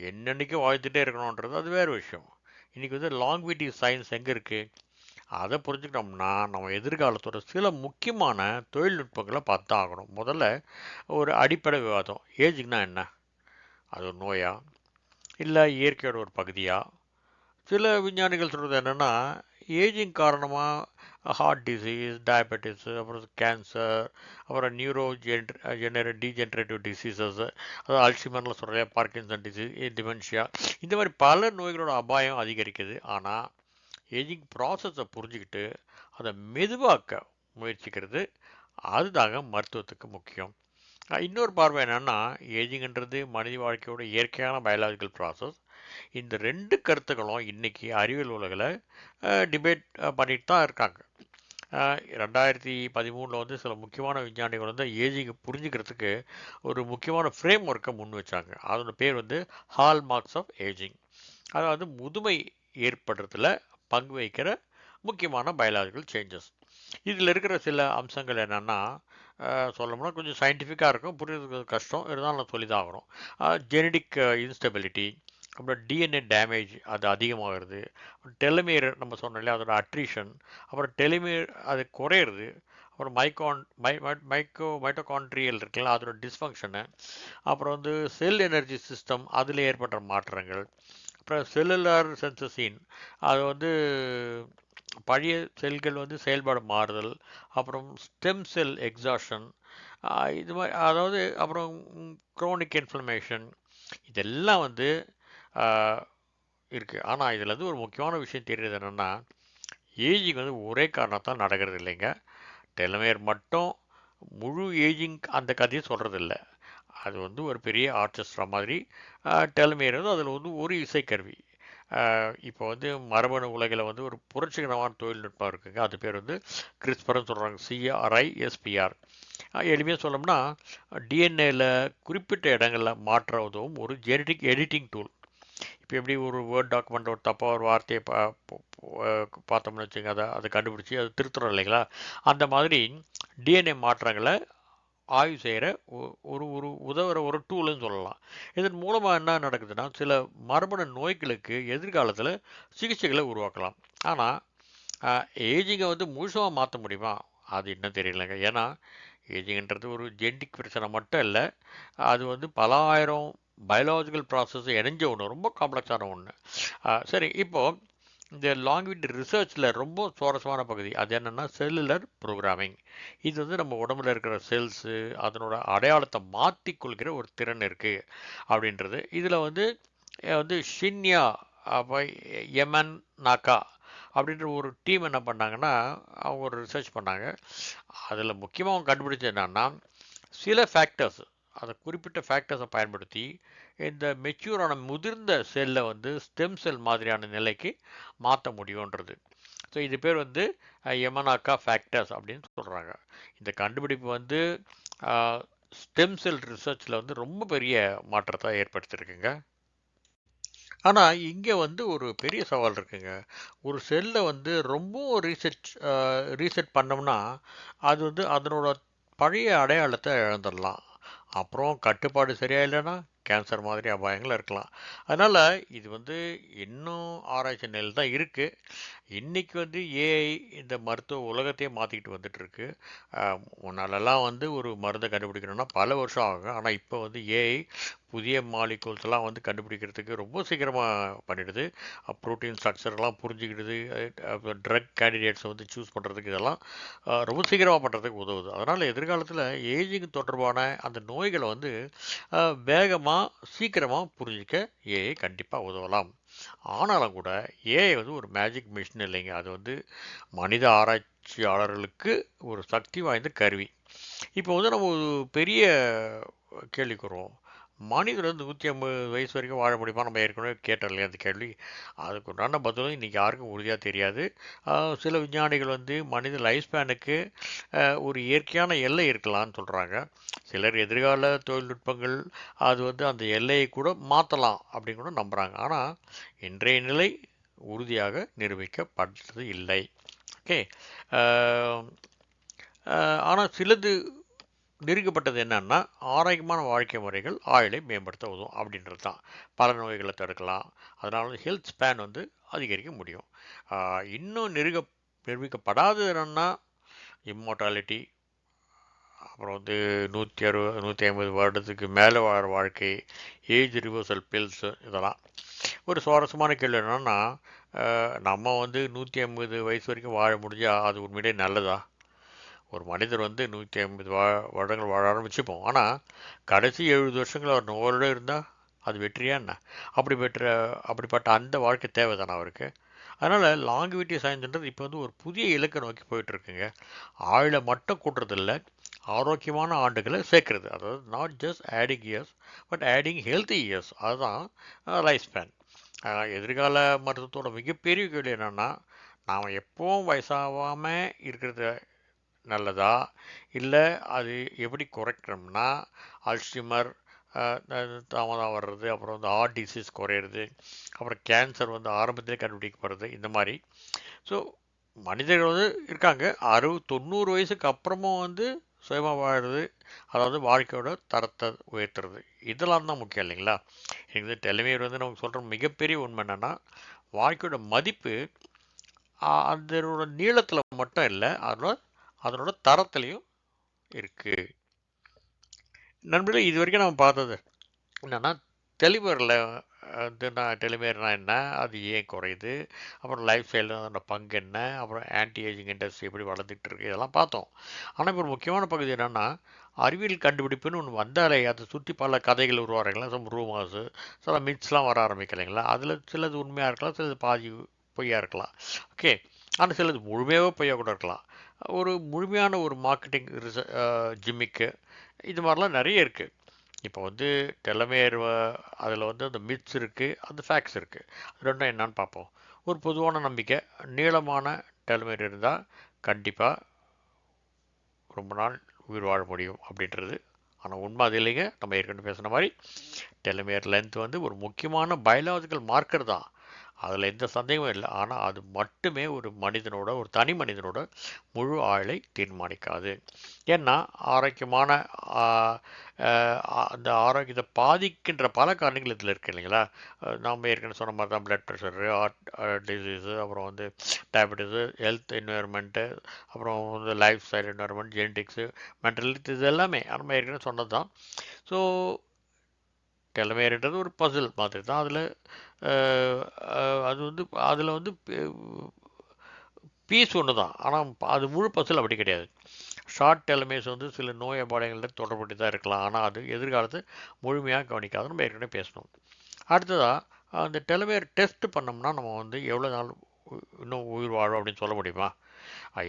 என்னன்னைக்கும் வாழ்த்துட்டே இருக்கணுன்றது அது வேறு விஷயம். இன்றைக்கி வந்து லாங்விட்டி சயின்ஸ் எங்கே இருக்குது? அதை புரிஞ்சுக்கிட்டோம்னா நம்ம எதிர்காலத்தோட சில முக்கியமான தொழில்நுட்பங்களை பார்த்து தான் ஆகணும். முதல்ல ஒரு அடிப்படை விவாதம். ஏஜிங்னா என்ன? அது ஒரு நோயா, இல்லை இயற்கையோட ஒரு பகுதியா? சில விஞ்ஞானிகள் சொல்கிறது என்னென்னா, ஏஜிங் காரணமாக ஹார்ட் டிசீஸ், டயபெட்டிஸ், அப்புறம் கேன்சர், அப்புறம் டீஜென்ரேட்டிவ் டிசீசஸ், அதாவது அல்சிமர்லாம் சொல்கிற பார்க்கின்சன் டிசீஸ், டிமென்ஷியா, இந்த மாதிரி பல நோய்களோட அபாயம் அதிகரிக்குது. ஆனால் ஏஜிங் ப்ராசஸை புரிஞ்சுக்கிட்டு அதை மெதுவாக்க முயற்சிக்கிறது, அதுதாங்க மருத்துவத்துக்கு முக்கியம். இன்னொரு பார்வை என்னென்னா, ஏஜிங்ன்றது மனித வாழ்க்கையோட இயற்கையான பயாலஜிக்கல் ப்ராசஸ். இந்த ரெண்டு கருத்துக்களும் இன்றைக்கி அறிவியல் உலகில் டிபேட் பண்ணிட்டு தான் இருக்காங்க. 2013 வந்து சில முக்கியமான விஞ்ஞானிகள் வந்து ஏஜிங்கை புரிஞ்சுக்கிறதுக்கு ஒரு முக்கியமான ஃப்ரேம் ஒர்க்கை முன் வச்சாங்க. அதோட பேர் வந்து ஹால் மார்க்ஸ் ஆஃப் ஏஜிங். அதாவது முதுமை ஏற்படுறதுல பங்கு வகிக்கிற முக்கியமான பயாலஜிக்கல் சேஞ்சஸ். இதில் இருக்கிற சில அம்சங்கள் என்னென்னா, சொல்லணும்னா கொஞ்சம் சயின்டிஃபிக்காக இருக்கும், புரியுறது கஷ்டம், இருந்தாலும் நான் சொல்லி தான் ஆகணும். ஜெனடிக் இன்ஸ்டெபிலிட்டி, அப்புறம் டிஎன்ஏ டேமேஜ் அது அதிகமாகிறது, டெலமேர் நம்ம சொன்னோம் இல்லையா, அதோட அட்ரிஷன், அப்புறம் டெலிமேர் அது குறையிறது, அப்புறம் மைட்டோகான்ட்ரியல் இருக்குல்ல அதோட டிஸ்ஃபங்க்ஷனு, அப்புறம் வந்து செல் எனர்ஜி சிஸ்டம் அதில் ஏற்படுற மாற்றங்கள், அப்புறம் செல்லுலார் சென்சஸின் அது வந்து பழைய செல்கள் வந்து செயல்பாடு மாறுதல், அப்புறம் ஸ்டெம் செல் எக்ஸாஷன், இது மாதிரி, அதாவது அப்புறம் குரோனிக் இன்ஃப்ளமேஷன், இதெல்லாம் வந்து இருக்குது. ஆனால் இதில் வந்து ஒரு முக்கியமான விஷயம் தெரியுது என்னென்னா, ஏஜிங் வந்து ஒரே காரணத்தால் நடக்கிறது இல்லைங்க. டெலமேர் மட்டும் முழு ஏஜிங் அந்த கதையை சொல்கிறது இல்லை. அது வந்து ஒரு பெரிய ஆர்கெஸ்ட்ரா மாதிரி. டெலமேர் வந்து அதில் வந்து ஒரு இசைக்கருவி. இப்போ வந்து மரபணு உலகில் வந்து ஒரு புரட்சிகரமான தொழில்நுட்பம் இருக்குங்க. அது பேர் வந்து கிறிஸ்பர்னு சொல்கிறாங்க, CRISPR. எளிமையாக சொல்லணும்னா டிஎன்ஏல குறிப்பிட்ட இடங்களில் மாற்ற உதவும் ஒரு ஜெனடிக் எடிட்டிங் டூல். இப்போ எப்படி ஒரு வேர்ட் டாக்குமெண்ட் ஒரு தப்பாக ஒரு வார்த்தையை பார்த்தோம்னு வச்சுங்க, அதை கண்டுபிடிச்சி அதை திருத்துறோம் இல்லைங்களா, அந்த மாதிரி டிஎன்ஏ மாற்றங்களை ஆய்வு செய்கிற ஒரு ஒரு உதவுற ஒரு டூல்னு சொல்லலாம். இதன் மூலமாக என்ன நடக்குதுன்னா, சில மரபணு நோய்களுக்கு எதிர்காலத்தில் சிகிச்சைகளை உருவாக்கலாம். ஆனால் ஏஜிங்கை வந்து முழுசமாக மாற்ற முடியுமா? அது இன்னும் தெரியலைங்க. ஏன்னா ஏஜிங்ன்றது ஒரு ஜெனடிக் பிரச்சனை மட்டும் இல்லை, அது வந்து பல ஆயிரம் பயாலஜிக்கல் ப்ராசஸ் இணைஞ்ச ஒன்று, ரொம்ப காம்ப்ளெக்ஸான ஒன்று. சரி, இப்போது இந்த லாங்விட் ரிசர்ச்சில் ரொம்ப சுவாரஸ்யமான பகுதி அது என்னென்னா செல்லுலர் ப்ரோக்ராமிங். இது வந்து நம்ம உடம்புல இருக்கிற செல்ஸு அதனோட அடையாளத்தை மாற்றிக்கொள்கிற ஒரு திறன் இருக்குது அப்படின்றது. இதில் வந்து வந்து ஷின்யா அப்போ எமன் நாக்கா அப்படின்ற ஒரு டீம் என்ன பண்ணாங்கன்னா, அவங்க ஒரு ரிசர்ச் பண்ணாங்க. அதில் முக்கியமாக அவங்க கண்டுபிடிச்சது என்னன்னா, சில ஃபேக்டர்ஸ், அதை குறிப்பிட்ட ஃபேக்டர்ஸை பயன்படுத்தி இந்த மெச்சூரான முதிர்ந்த செல்லை வந்து ஸ்டெம் செல் மாதிரியான நிலைக்கு மாற்ற முடியுன்றது. ஸோ இது பேர் வந்து எமனாக்கா ஃபேக்டர்ஸ் அப்படின்னு சொல்கிறாங்க. இந்த கண்டுபிடிப்பு வந்து ஸ்டெம் செல் ரிசர்ச்சில் வந்து ரொம்ப பெரிய மாற்றத்தை ஏற்படுத்தியிருக்குங்க. ஆனால் இங்கே வந்து ஒரு பெரிய சவால் இருக்குங்க. ஒரு செல்லை வந்து ரொம்ப ரீசெட் பண்ணோம்னா அது வந்து அதனோட பழைய அடையாளத்தை இழந்துடலாம். அப்புறம் கட்டுப்பாடு சரியா இல்லைன்னா கேன்சர் மாதிரி அபாயங்கள் இருக்கலாம். அதனால் இது வந்து இன்னும் ஆராய்ச்சி நிலையில் தான் இருக்குது. இன்னைக்கு வந்து ஏஐ இந்த மருத்துவ உலகத்தையே மாற்றிக்கிட்டு வந்துட்டு இருக்கு. முன்னாலெல்லாம் வந்து ஒரு மருந்தை கண்டுபிடிக்கணும்னா பல வருஷம் ஆகும். ஆனால் இப்போ வந்து ஏஐ புதிய மாலிகூல்ஸ் எல்லாம் வந்து கண்டுபிடிக்கிறதுக்கு ரொம்ப சீக்கிரமாக பண்ணிடுது. ப்ரோட்டீன் ஸ்ட்ரக்சர்லாம் புரிஞ்சுக்கிடுது. ட்ரக் கேண்டிடேட்ஸை வந்து சூஸ் பண்ணுறதுக்கு இதெல்லாம் ரொம்ப சீக்கிரமாக பண்ணுறதுக்கு உதவுது. அதனால் எதிர்காலத்தில் ஏஜிங் தொடர்பான அந்த நோய்களை வந்து வேகமாக சீக்கிரமாக புரிஞ்சிக்க ஏஐ கண்டிப்பாக உதவலாம். ஆனாலும் கூட ஏஐ வந்து ஒரு மேஜிக் மிஷின் இல்லைங்க. அது வந்து மனித ஆராய்ச்சியாளர்களுக்கு ஒரு சக்தி வாய்ந்த கருவி. இப்போ வந்து நம்ம ஒரு பெரிய கேள்விக்கு வருவோம். மனிதர் வந்து 150 வயசு வரைக்கும் வாழ முடியுமா? நம்ம ஏற்கனவே கேட்டோம் இல்லையா அந்த கேள்வி. அதுக்கு உண்டான பதிலும் இன்றைக்கி யாருக்கும் உறுதியாக தெரியாது. சில விஞ்ஞானிகள் வந்து மனித லைஃப் ஸ்பேனுக்கு ஒரு இயற்கையான எல்லை இருக்கலாம்னு சொல்கிறாங்க. சிலர் எதிர்கால தொழில்நுட்பங்கள் அது வந்து அந்த எல்லையை கூட மாற்றலாம் அப்படின்னு கூட நம்புகிறாங்க. ஆனால் இன்றைய நிலை உறுதியாக நிரூபிக்கப்பட்டது இல்லை. ஓகே. ஆனால் சிலது நிரூபிக்கப்பட்டது என்னன்னா, ஆரோக்கியமான வாழ்க்கை முறைகள் ஆயுளை மேம்படுத்த உதவும் அப்படின்றது தான். பல நோய்களை தடுக்கலாம். அதனால வந்து ஹெல்த் ஸ்பேன் வந்து அதிகரிக்க முடியும். இன்னும் நிரூபிக்கப்படாதது என்னன்னா இம்மோர்டாலிட்டி, அப்புறம் வந்து 160 150 வருடத்துக்கு மேலே வாழ வாழ்க்கை, ஏஜ் ரிவர்சல் பில்ஸ் இதெல்லாம். ஒரு சுவாரஸ்யமான கேள்வி என்னன்னா, நம்ம வந்து 150 வயசு வரைக்கும் வாழ முடிஞ்சால் அது உண்மையிலே நல்லதா? ஒரு மனிதர் வந்து 150 வருடங்கள் வாழ ஆரம்பிச்சுப்போம். ஆனால் கடைசி 70 வருஷங்கள் அவர் நோயோடு இருந்தால் அது வெற்றியா என்ன? அப்படிப்பட்ட அந்த வாழ்க்கை தேவை தானே அவருக்கு. அதனால் லாங்குவிட்டி சயின்ஸ்ன்றது இப்போ வந்து ஒரு புதிய இலக்கை நோக்கி போயிட்டுருக்குங்க. ஆயுளை மட்டும் கூட்டுறதில்ல, ஆரோக்கியமான ஆண்டுகளை சேர்க்கறது. அதாவது not just adding years but adding healthy years. அதுதான் லைஃப் ஸ்பேன். எதிர்கால மருத்துவத்தோட மிகப்பெரிய கேள்வி என்னென்னா, நாம் எப்பவும் வயசாகாமல் இருக்கிறது நல்லதா? இல்லை அது எப்படி குறைக்கணும்னா, அல்ஷிமர் தாமதம் வர்றது, அப்புறம் வந்து ஹார்ட் டிசீஸ் குறையிறது, அப்புறம் கேன்சர் வந்து ஆரம்பத்திலே கண்டுபிடிக்கப்படுறது, இந்த மாதிரி. ஸோ மனிதர்கள் வந்து இருக்காங்க 60-90 வயசுக்கு அப்புறமும் வந்து சுயமாக வாழுறது, அதாவது வாழ்க்கையோட தரத்தை உயர்த்துறது, இதெல்லாம் தான் முக்கியம் இல்லைங்களா? எனக்கு வந்து டெலிமேர் வந்து நமக்கு சொல்கிற மிகப்பெரிய உண்மை என்னென்னா, வாழ்க்கையோட மதிப்பு அதனோட நீளத்தில் மட்டும் இல்லை, அதனோட தரத்துலையும் இருக்கு. நண்பர்களே, இது வரைக்கும் நம்ம பார்த்தது என்னன்னா டெலிவரில் வந்து டெலிமேர்னா என்ன, அது ஏன் குறையுது, அப்புறம் லைஃப் ஸ்டைலில் அதோட பங்கு என்ன, அப்புறம் ஆன்டி ஏஜிங் இண்டஸ்ட்ரி எப்படி வளர்ந்துட்டு இருக்கு, இதெல்லாம் பார்த்தோம். ஆனால் இப்போ ஒரு முக்கியமான பகுதி என்னென்னா, அறிவியல் கண்டுபிடிப்புன்னு ஒன்று வந்தாலே அதை சுற்றி பல கதைகள் உருவாருங்களா, சம் ரூமர்ஸு, சில மிட்ஸ்லாம் வர ஆரம்பிக்கலைங்களா. அதில் சிலது உண்மையாக இருக்கலாம், சிலது பாதி பொய்யா இருக்கலாம். ஓகே. ஆனால் சிலது முழுமையாகவே பொய்யா கூட இருக்கலாம். ஒரு முழுமையான ஒரு மார்க்கெட்டிங் ஜிம்மிக்கு இது மாதிரிலாம் நிறைய இருக்குது. இப்போ வந்து டெலமேர் அதில் வந்து அந்த மித்ஸ் இருக்குது, அந்த ஃபேக்ட்ஸ் இருக்குது. ரெண்டும் என்னான்னு பார்ப்போம். ஒரு பொதுவான நம்பிக்கை, நீளமான டெலமேர் இருந்தால் கண்டிப்பாக ரொம்ப நாள் உயிர் வாழ முடியும் அப்படின்றது. ஆனால் உண்மை அது இல்லைங்க. நம்ம ஏற்கனவே பேசுன மாதிரி டெலமேர் லென்த் வந்து ஒரு முக்கியமான பயாலஜிக்கல் மார்க்கர் தான். அதில் எந்த சந்தேகமும் இல்லை. ஆனால் அது மட்டுமே ஒரு மனிதனோட, ஒரு தனி மனிதனோட முழு ஆயுளை தீர்மானிக்காது. ஏன்னா ஆரோக்கியமான அந்த ஆரோக்கியத்தை பாதிக்கின்ற பல காரணங்கள் இதில் இருக்குது இல்லைங்களா. நாம் ஏற்கனவே சொன்ன மாதிரி தான் பிளட் ப்ரெஷரு, ஹார்ட் டிசீஸு, அப்புறம் வந்து டயபெட்டிஸு, ஹெல்த் என்வாயர்மெண்ட்டு, அப்புறம் வந்து lifestyle environment, genetics, mental health, இது எல்லாமே நம்ம ஏற்கனவே சொன்னது தான். ஸோ டெலமேர்ன்றது ஒரு பசில் மாதிரி தான். அதில் அது வந்து அதில் வந்து பீஸ் ஒன்று தான். ஆனால் அது முழு பசில் அப்படி கிடையாது. ஷார்ட் டெலமேஸ் வந்து சில நோய் அபாயங்களில் தொடர்பட்டு தான் இருக்கலாம். ஆனால் அது எதிர்காலத்தை முழுமையாக கவனிக்காது. நம்ம ஏற்கனவே பேசணும். அடுத்ததாக அந்த டெலமேர் டெஸ்ட் பண்ணோம்னா நம்ம வந்து எவ்வளோ நாள் இன்னும் உயிர் வாழும் அப்படின்னு சொல்ல முடியுமா?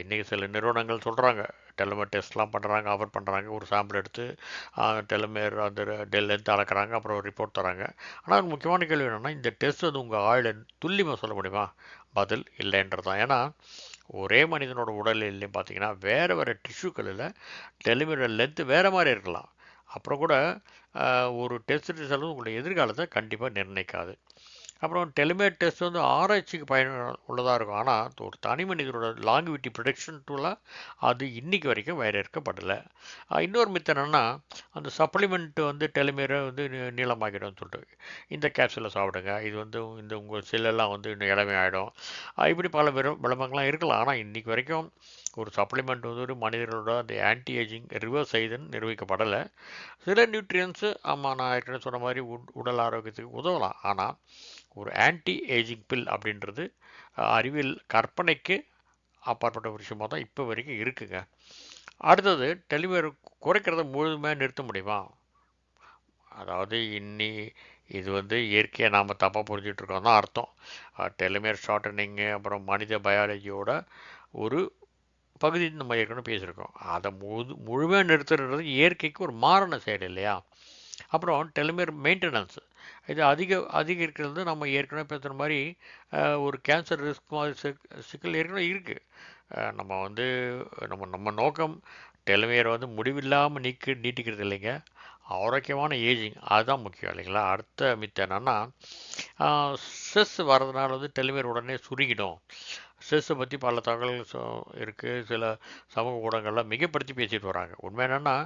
இன்றைக்கி சில நிறுவனங்கள் சொல்கிறாங்க, டெலமேர் டெஸ்ட்லாம் பண்ணுறாங்க, ஆஃபர் பண்ணுறாங்க. ஒரு சாம்பிள் எடுத்து டெலமேர் அந்த லென்த் அளக்குறாங்க, அப்புறம் ஒரு ரிப்போர்ட் தராங்க. ஆனால் முக்கியமான கேள்வி என்னென்னா, இந்த டெஸ்ட் வந்து உங்கள் ஆயுளை துல்லியமாக சொல்ல முடியுமா? பதில் இல்லைன்றது தான். ஏன்னா ஒரே மனிதனோட உடல்லையும் பார்த்தீங்கன்னா வேறு வேறு டிஷ்யூக்களில் டெலிமேரோட லென்த்து வேறு மாதிரி இருக்கலாம். அப்புறம் கூட ஒரு டெஸ்ட் ரிசல்ட் உங்களுடைய எதிர்காலத்தை கண்டிப்பாக நிர்ணயிக்காது. அப்புறம் டெலிமேட் டெஸ்ட் வந்து ஆராய்ச்சிக்கு பயன் உள்ளதாக இருக்கும். ஆனால் ஒரு தனி மனிதரோட லாங்குவிட்டி ப்ரொடக்ஷன் டூலாக அது இன்னைக்கு வரைக்கும் வரையறுக்கப்படலை. இன்னொரு மித்து என்னென்னா, அந்த சப்ளிமெண்ட் வந்து டெலிமேரை வந்து நீளமாக்கிடும்னு சொல்லிட்டு, இந்த கேப்சூலை சாப்பிடுங்க, இது வந்து இந்த உங்கள் செல்லெல்லாம் வந்து இன்னும் இளமை ஆகிடும். இப்படி பல விளம்பரங்கள்லாம் இருக்கலாம். ஆனால் இன்னைக்கு வரைக்கும் ஒரு சப்ளிமெண்ட் வந்து ஒரு மனிதர்களோட அந்த ஆன்டி ஏஜிங் ரிவர்ஸ் செய்துன்னு நிரூபிக்கப்படலை. சில நியூட்ரியன்ஸு ஆமாம் நான் ஏற்கனவே சொன்ன மாதிரி உடல் ஆரோக்கியத்துக்கு உதவலாம். ஆனால் ஒரு ஆன்டி ஏஜிங் பில் அப்படின்றது அறிவியல் கற்பனைக்கு அப்பாற்பட்ட ஒரு விஷயமாக தான் இப்போ வரைக்கும் இருக்குங்க. அடுத்தது டெலிவரி குறைக்கிறத முழுமையாக நிறுத்த முடியுமா? அதாவது இது வந்து இயற்கையை நாம் தப்பாக புரிஞ்சிட்ருக்கோம் தான் அர்த்தம். டெலிமேர் ஷார்ட்டனிங்கு அப்புறம் மனித பயாலஜியோட ஒரு பகுதி நம்ம ஏற்கனவே பேசியிருக்கோம். அதை முழுமையாக நிறுத்துறது இயற்கைக்கு ஒரு மாறான செயல் இல்லையா? அப்புறம் டெலிமேர் மெயின்டெனன்ஸ் இது அதிகரிக்கிறது நம்ம ஏற்கனவே பேசுகிற மாதிரி ஒரு கேன்சர் ரிஸ்க் மாதிரி சிக்கல் ஏற்கனவே இருக்குது. நம்ம வந்து நம்ம நோக்கம் டெலிமேரை வந்து முடிவில்லாமல் நீட்டிக்கிறது இல்லைங்க, ஆரோக்கியமான ஏஜிங் அதுதான் முக்கியம் இல்லைங்களா? அடுத்த மித்த என்னென்னா, ஸ்ட்ரெஸ் வர்றதுனால வந்து டெலிமேர் உடனே சுருங்கிடும். ஸ்ட்ரெஸ்ஸை பற்றி பல தகவல்கள் இருக்குது. சில சமூக ஊடகங்கள்லாம் மிகப்படுத்தி பேசிட்டு வராங்க. உண்மை என்னென்னா,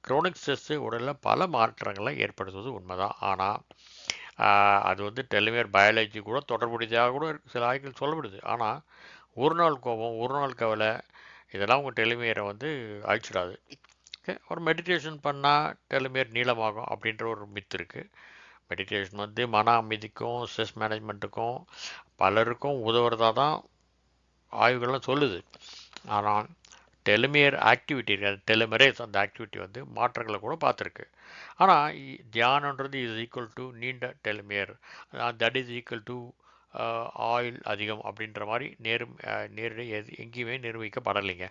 க்ரோனிக் ஸ்ட்ரெஸ்ஸு உடலில் பல மாற்றங்களை ஏற்படுத்துவது உண்மைதான். ஆனால் அது வந்து டெலிமேர் பயாலஜி கூட தொடர்புடையதாக கூட சில ஆய்வுகள் சொல்லப்படுது. ஆனால் ஒரு நாள் கோபம், ஒரு நாள் கவலை இதெல்லாம் உங்கள் டெலிமேரை வந்து அழிச்சிடாது. ஓகே, ஒரு மெடிடேஷன் பண்ணால் டெலிமேர் நீளமாகும் அப்படின்ற ஒரு மித்து இருக்குது. மெடிடேஷன் வந்து மன அமைதிக்கும் ஸ்ட்ரெஸ் மேனேஜ்மெண்ட்டுக்கும் பலருக்கும் உதவுறதா தான் ஆய்வுகள்லாம் சொல்லுது. ஆனால் டெலிமேர் ஆக்டிவிட்டி டெலிமரேஸ் அந்த ஆக்டிவிட்டி வந்து மாற்றங்களை கூட பார்த்துருக்கு. ஆனால் தியானன்றது இஸ் ஈக்குவல் டு நீண்ட telomere, that is equal to ஆயில் அதிகம் அப்படின்ற மாதிரி நேரடி எங்கேயுமே நிரூபிக்கப்படலைங்க.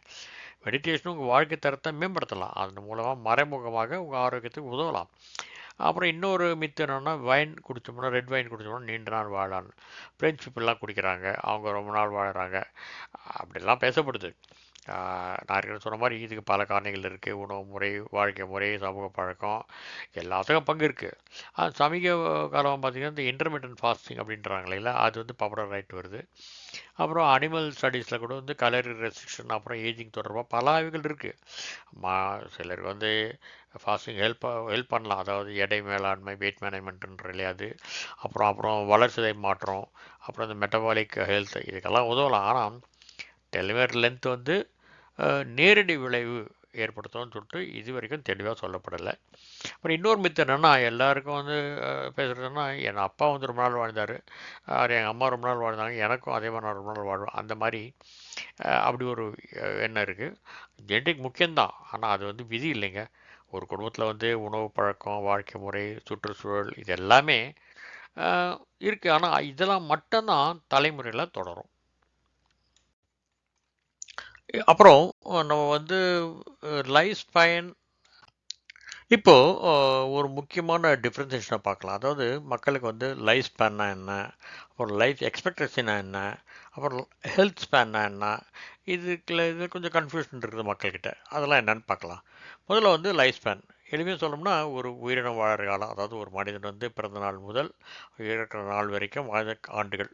மெடிடேஷன் உங்கள் வாழ்க்கை தரத்தை மேம்படுத்தலாம், அதன் மூலமாக மறைமுகமாக உங்கள் ஆரோக்கியத்துக்கு உதவலாம். அப்புறம் இன்னொரு மித்து என்னென்னா, வைன் குடித்தோம்னா ரெட் வைன் குடித்தோம்னா நீண்ட நாள் வாழலாம். ஃப்ரெஞ்ச் பீப்புளெலாம் குடிக்கிறாங்க, அவங்க ரொம்ப நாள் வாழறாங்க, அப்படிலாம் பேசப்படுது. நான் ஏற்கனவே சொன்ன மாதிரி இதுக்கு பல காரணிகள் இருக்குது. உணவு முறை, வாழ்க்கை முறை, சமூக பழக்கம் எல்லாத்துக்கும் பங்கு இருக்குது. சமீப காலம் பார்த்திங்கன்னா இந்த இன்டர்மீடியன்ட் ஃபாஸ்டிங் அப்படின்றாங்க இல்லைங்களா, அது வந்து பாப்புலர் ஆகிட்டு வருது. அப்புறம் அனிமல் ஸ்டடீஸில் கூட வந்து கலரி ரெஸ்ட்ரிக்ஷன் அப்புறம் ஏஜிங் தொடர்பாக பல ஆய்வுகள் இருக்குது. சிலருக்கு வந்து ஃபாஸ்டிங் ஹெல்ப் பண்ணலாம், அதாவது எடை மேலாண்மை, வெயிட் மேனேஜ்மெண்ட்டுன்ற இல்லையா அது, அப்புறம் வளர்ச்சிதை மாற்றம், அப்புறம் இந்த மெட்டபாலிக் ஹெல்த் இதுக்கெல்லாம் உதவலாம். ஆனால் டெலிவரி லென்த் வந்து நேரடி விளைவு ஏற்படுத்தும்னு சொல்லிட்டு இது வரைக்கும் தெளிவாக சொல்லப்படலை. அப்புறம் இன்னொரு மித்து என்னென்னா, எல்லாருக்கும் வந்து பேசுகிறதுன்னா, என் அப்பா வந்து ரொம்ப நாள் வாழ்ந்தார், எங்கள் அம்மா ரொம்ப நாள் வாழ்ந்தாங்க, எனக்கும் அதே மாதிரி நான் ரொம்ப நாள் வாழ்வேன், அந்த மாதிரி அப்படி ஒரு எண்ணம் இருக்குது. ஜெனடிக் முக்கியம்தான், ஆனால் அது வந்து விதி இல்லைங்க. ஒரு குடும்பத்தில் வந்து உணவு பழக்கம், வாழ்க்கை முறை, சுற்றுச்சூழல் இது எல்லாமே இருக்குது. ஆனால் இதெல்லாம் மட்டும்தான் தலைமுறையில் தொடரும். அப்புறம் நம்ம வந்து லைஃப் ஸ்பேன் இப்போ ஒரு முக்கியமான டிஃப்ரென்சேஷனை பார்க்கலாம். அதாவது மக்களுக்கு வந்து லைஃப் ஸ்பேன்னா என்ன, அப்புறம் லைஃப் எக்ஸ்பெக்டன்சினா என்ன, அப்புறம் ஹெல்த் ஸ்பேன்னா என்ன, இது கொஞ்சம் கன்ஃபியூஷன் இருக்குது மக்கள்கிட்ட. அதெல்லாம் என்னன்னு பார்க்கலாம். முதல்ல வந்து லைஃப் ஸ்பேன் எளிமையாக சொல்லணும்னா ஒரு உயிரினம் வாழற காலம், அதாவது ஒரு மனிதன் வந்து பிறந்த நாள் முதல் இறக்கிற நாள் வரைக்கும் வாழ்ந்த ஆண்டுகள்.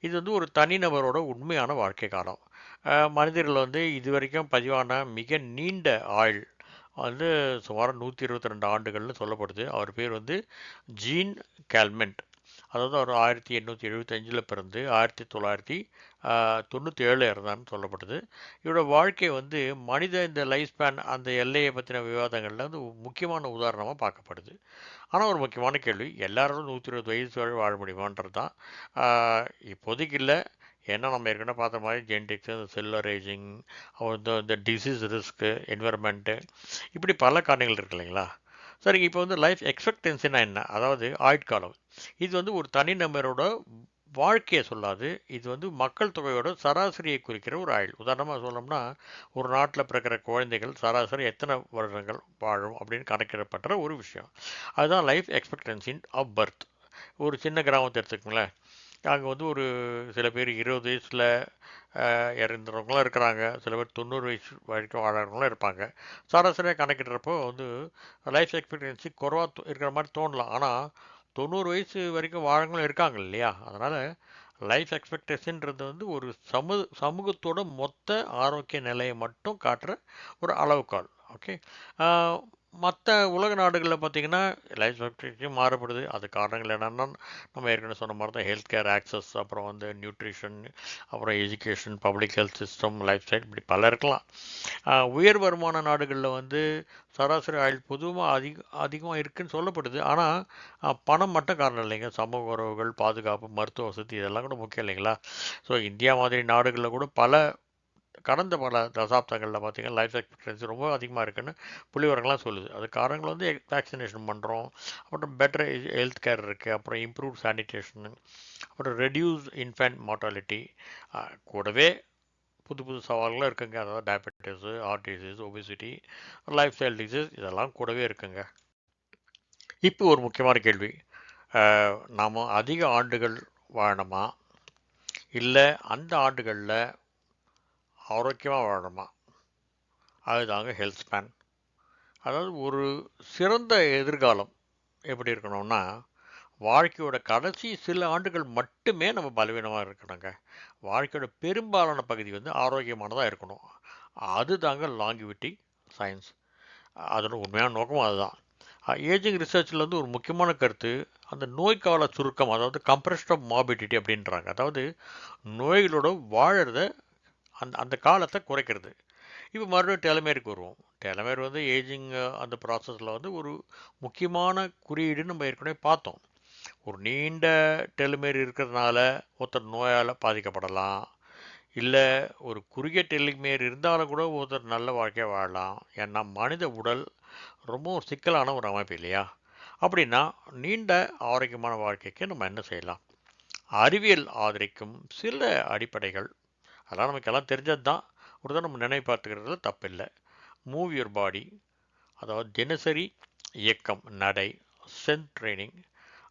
இது வந்து ஒரு தனிநபரோட உண்மையான வாழ்க்கை காலம். மனிதர்கள் வந்து இது வரைக்கும் பதிவான மிக நீண்ட ஆயுள் வந்து சுமார் 122 ஆண்டுகள்னு சொல்லப்படுது. அவர் பேர் வந்து ஜீன் கால்மெண்ட். அதாவது அவர் 1875 பிறந்து 1997 இறந்தான்னு சொல்லப்படுது. இவரோட வாழ்க்கை வந்து மனித இந்த லைஃப் ஸ்பேன் அந்த எல்லையை பற்றின விவாதங்களில் வந்து முக்கியமான உதாரணமாக பார்க்கப்படுது. ஆனால் ஒரு முக்கியமான கேள்வி, எல்லாரும் 120 வயசு வரை வாழ முடியுமான்றது தான். இப்போதைக்கு இல்லை. ஏன்னா நம்ம ஏற்கனவே பார்த்த மாதிரி ஜெனடிக்ஸு, இந்த செல்லுலர் ஏஜிங், இந்த டிசீஸ் ரிஸ்க்கு, என்விரான்மெண்ட்டு, இப்படி பல காரணங்கள் இருக்கு இல்லைங்களா? சரிங்க, இப்போ வந்து லைஃப் எக்ஸ்பெக்டன்சினா என்ன, அதாவது ஆயுட்காலம். இது வந்து ஒரு தனிநபரோட வாழ்க்கையை சொல்லாது, இது வந்து மக்கள் தொகையோட சராசரியை குறிக்கிற ஒரு ஆயுள். உதாரணமாக சொல்லணும்னா, ஒரு நாட்டில் பிறக்கிற குழந்தைகள் சராசரி எத்தனை வருடங்கள் வாழும் அப்படின்னு கணக்கிடப்பட்ட ஒரு விஷயம். அதுதான் லைஃப் எக்ஸ்பெக்டன்சி ஆஃப் பர்த். ஒரு சின்ன கிராமத்தை எடுத்துக்கோங்களேன், அங்கே வந்து ஒரு சில பேர் 20 வயசில் இறந்துறவங்களாம் இருக்கிறாங்க, சில பேர் 90 வயசு வரைக்கும் வாழறவங்களாம் இருப்பாங்க. சராசரியாக கணக்கிடுறப்போ வந்து லைஃப் எக்ஸ்பெக்டன்சி குறைவாக இருக்கிற மாதிரி தோணலாம். ஆனால் 90 வயசு வரைக்கும் வாழவங்களும் இருக்காங்க இல்லையா? அதனால் லைஃப் எக்ஸ்பெக்டேஷன்றது வந்து ஒரு சமூகத்தோட மொத்த ஆரோக்கிய நிலையை மட்டும் காட்டுற ஒரு அளவுக்கால். ஓகே. மற்ற உலக நாடுகளில் பார்த்தீங்கன்னா லைஃப் எக்ஸ்பெக்டேஷன் மாறுபடுது. அது காரணங்கள் என்னென்னா நம்ம ஏற்கனவே சொன்ன மாதிரி தான் ஹெல்த் கேர் ஆக்சஸ், அப்புறம் வந்து நியூட்ரிஷன், அப்புறம் education, public health system, life style, இப்படி பல இருக்கலாம். உயர் வருமான நாடுகளில் வந்து சராசரி ஆயுள் பொதுவாக அதிகமாக இருக்குன்னு சொல்லப்படுது. ஆனால் பணம் மட்டும் காரணம் இல்லைங்க. சமூக உறவுகள், பாதுகாப்பு, மருத்துவ வசதி இதெல்லாம் கூட முக்கியம் இல்லைங்களா? ஸோ இந்தியா மாதிரி நாடுகளில் கூட கடந்த பல தசாப்தங்களில் பார்த்தீங்கன்னா லைஃப் எக்ஸ்பெக்டன்சி ரொம்ப அதிகமாக இருக்குன்னு புள்ளிவிவரங்கள்லாம் சொல்லுது. அது காரணங்கள் வந்து வேக்சினேஷன் பண்ணுறோம், அப்புறம் பெட்டர் ஹெல்த் கேர் இருக்குது, அப்புறம் இம்ப்ரூவ் சானிடேஷன், அப்புறம் ரெடியூஸ் இன்ஃபேன்ட் மார்ட்டாலிட்டி, கூடவே புது புது சவால்களும் இருக்குங்க. அதாவது diabetes, heart disease, obesity, lifestyle disease இதெல்லாம் கூடவே இருக்குங்க. இப்போ ஒரு முக்கியமான கேள்வி, நாம் அதிக ஆண்டுகள் வாழணுமா, இல்லை அந்த ஆண்டுகளில் ஆரோக்கியமாக வாழணுமா? அதுதாங்க ஹெல்த் ஸ்பேன். அதாவது ஒரு சிறந்த எதிர்காலம் எப்படி இருக்கணும்னா, வாழ்க்கையோட கடைசி சில ஆண்டுகள் மட்டுமே நம்ம பலவீனமாக இருக்கணுங்க. வாழ்க்கையோட பெரும்பாலான பகுதி வந்து ஆரோக்கியமானதாக இருக்கணும். அதுதாங்க லாங்கிவிட்டி சயின்ஸ். அதோட உண்மையான நோக்கமும் அதுதான். ஏஜிங் ரிசர்ச்சில் வந்து ஒரு முக்கியமான கருத்து அந்த நோய்க்கால சுருக்கம், அதாவது கம்ப்ரெஸ்ட் ஆஃப் மார்பிடிட்டி அப்படின்றாங்க. அதாவது நோய்களோட வாழறத அந்த அந்த காலத்தை குறைக்கிறது. இப்போ மறுபடியும் டெலமேருக்கு வருவோம். டெலமேர் வந்து ஏஜிங் அந்த ப்ராசஸில் வந்து ஒரு முக்கியமான குறியீடுன்னு நம்ம ஏற்கனவே பார்த்தோம். ஒரு நீண்ட டெலிமேர் இருக்கிறதுனால ஒருத்தர் நோயால் பாதிக்கப்படலாம், இல்லை ஒரு குறுகிய டெலிமேர் இருந்தாலும் கூட ஒருத்தர் நல்ல வாழ்க்கையாக வாழலாம். ஏன்னா மனித உடல் ரொம்ப ஒரு சிக்கலான ஒரு அமைப்பு இல்லையா? அப்படின்னா நீண்ட ஆரோக்கியமான வாழ்க்கைக்கு நம்ம என்ன செய்யலாம்? அறிவியல் ஆதரிக்கும் சில அடிப்படைகள், அதெல்லாம் நமக்கெல்லாம் தெரிஞ்சது தான், ஒரு தான் நம்ம நினைவு பார்த்துக்கிறதுல தப்பில்லை. மூவ் யுவர் பாடி, அதாவது தினசரி இயக்கம், நடை, ஸ்ட்ரென்த் ட்ரைனிங்,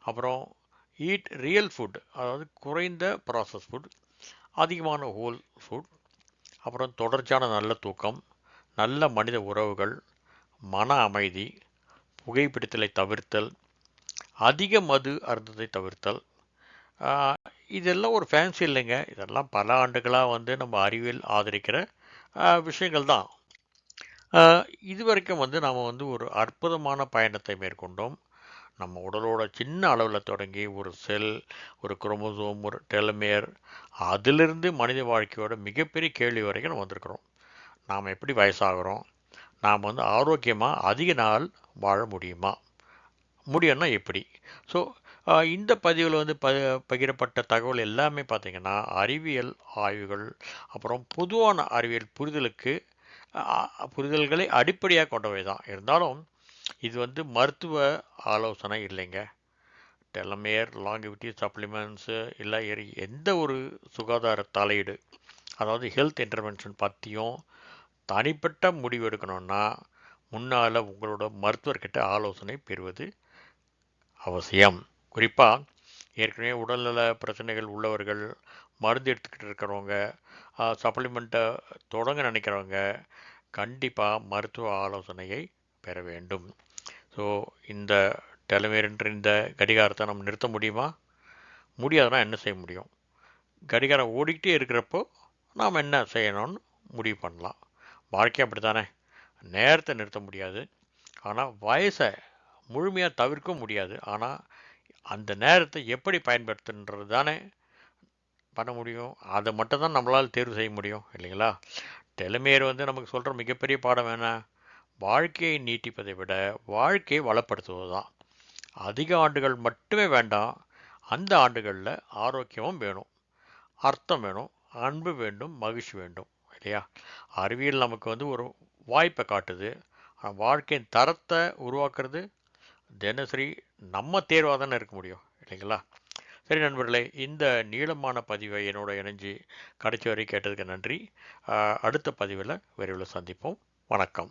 அப்புறம் ஈட் ரியல் ஃபுட், அதாவது குறைந்த ப்ராசஸ் ஃபுட், அதிகமான ஹோல் ஃபுட், அப்புறம் தொடர்ச்சியான நல்ல தூக்கம், நல்ல மனித உறவுகள், மன அமைதி, புகைப்பிடித்தலை தவிர்த்தல், அதிக மது அருந்ததை தவிர்த்தல். இதெல்லாம் ஒரு ஃபேன்சி இல்லைங்க. இதெல்லாம் பல ஆண்டுகளாக வந்து நம்ம அறிவியல் ஆதரிக்கிற விஷயங்கள் தான். இது வரைக்கும் வந்து நாம் வந்து ஒரு அற்புதமான பயணத்தை மேற்கொண்டோம். நம்ம உடலோட சின்ன அளவில் தொடங்கி ஒரு செல், ஒரு குரோமோசோம், ஒரு டெலமேர், அதிலிருந்து மனித வாழ்க்கையோட மிகப்பெரிய கேள்வி வரைக்கும் நம்ம வந்திருக்கிறோம். நாம் எப்படி வயசாகிறோம்? நாம் வந்து ஆரோக்கியமாக அதிக நாள் வாழ முடியுமா? முடியும்னா எப்படி? ஸோ இந்த பதிவில் வந்து பகிரப்பட்ட தகவல் எல்லாமே பார்த்திங்கன்னா அறிவியல் ஆய்வுகள், அப்புறம் பொதுவான அறிவியல் புரிதல்களை அடிப்படையாக கொண்டவை தான். இருந்தாலும் இது வந்து மருத்துவ ஆலோசனை இல்லைங்க. டெலமேர், லாங்கிவிட்டி சப்ளிமெண்ட்ஸு, இல்லை எந்த ஒரு சுகாதார தலையீடு, அதாவது ஹெல்த் இன்டர்வென்ஷன் பற்றியும் தனிப்பட்ட முடிவு எடுக்கணும்னா முன்னால் உங்களோட மருத்துவர்கிட்ட ஆலோசனை பெறுவது அவசியம். குறிப்பாக ஏற்கனவே உடல்நல பிரச்சனைகள் உள்ளவர்கள், மருந்து எடுத்துக்கிட்டு இருக்கிறவங்க, சப்ளிமெண்ட்டை தொடங்க நினைக்கிறவங்க கண்டிப்பாக மருத்துவ ஆலோசனையை பெற வேண்டும். ஸோ இந்த டெலமேர்ன்ற இந்த கடிகாரத்தை நம்ம நிறுத்த முடியுமா? முடியாதுன்னா என்ன செய்ய முடியும்? கடிகாரம் ஓடிக்கிட்டே இருக்கிறப்போ நாம் என்ன செய்யணும்னு முடிவு பண்ணலாம். வாழ்க்கை அப்படி தானே. நேரத்தை நிறுத்த முடியாது, ஆனால் வயசை முழுமையாக தவிர்க்க முடியாது. ஆனால் அந்த நேரத்தை எப்படி பயன்படுத்துன்றது தானே பண்ண முடியும். அதை மட்டும் தான் நம்மளால் தேர்வு செய்ய முடியும் இல்லைங்களா? டெலமேர் வந்து நமக்கு சொல்கிற மிகப்பெரிய பாடம் என்ன? வாழ்க்கையை நீட்டிப்பதை விட வாழ்க்கையை வளப்படுத்துவது தான். அதிக ஆண்டுகள் மட்டுமே வேண்டாம், அந்த ஆண்டுகளில் ஆரோக்கியமும் வேணும், அர்த்தம் வேணும், அன்பு வேண்டும், மகிழ்ச்சி வேண்டும் இல்லையா? அறிவியல் நமக்கு வந்து ஒரு வாய்ப்பை காட்டுது. வாழ்க்கையின் தரத்தை உருவாக்குறது தினசரி நம்ம தேர்வாக தானே இருக்க முடியும் இல்லைங்களா? சரி நண்பர்களே, இந்த நீளமான பதிவை என்னோட இணைஞ்சு கடைசி வரை கேட்டதுக்கு நன்றி. அடுத்த பதிவில் விரைவில் சந்திப்போம். வணக்கம்.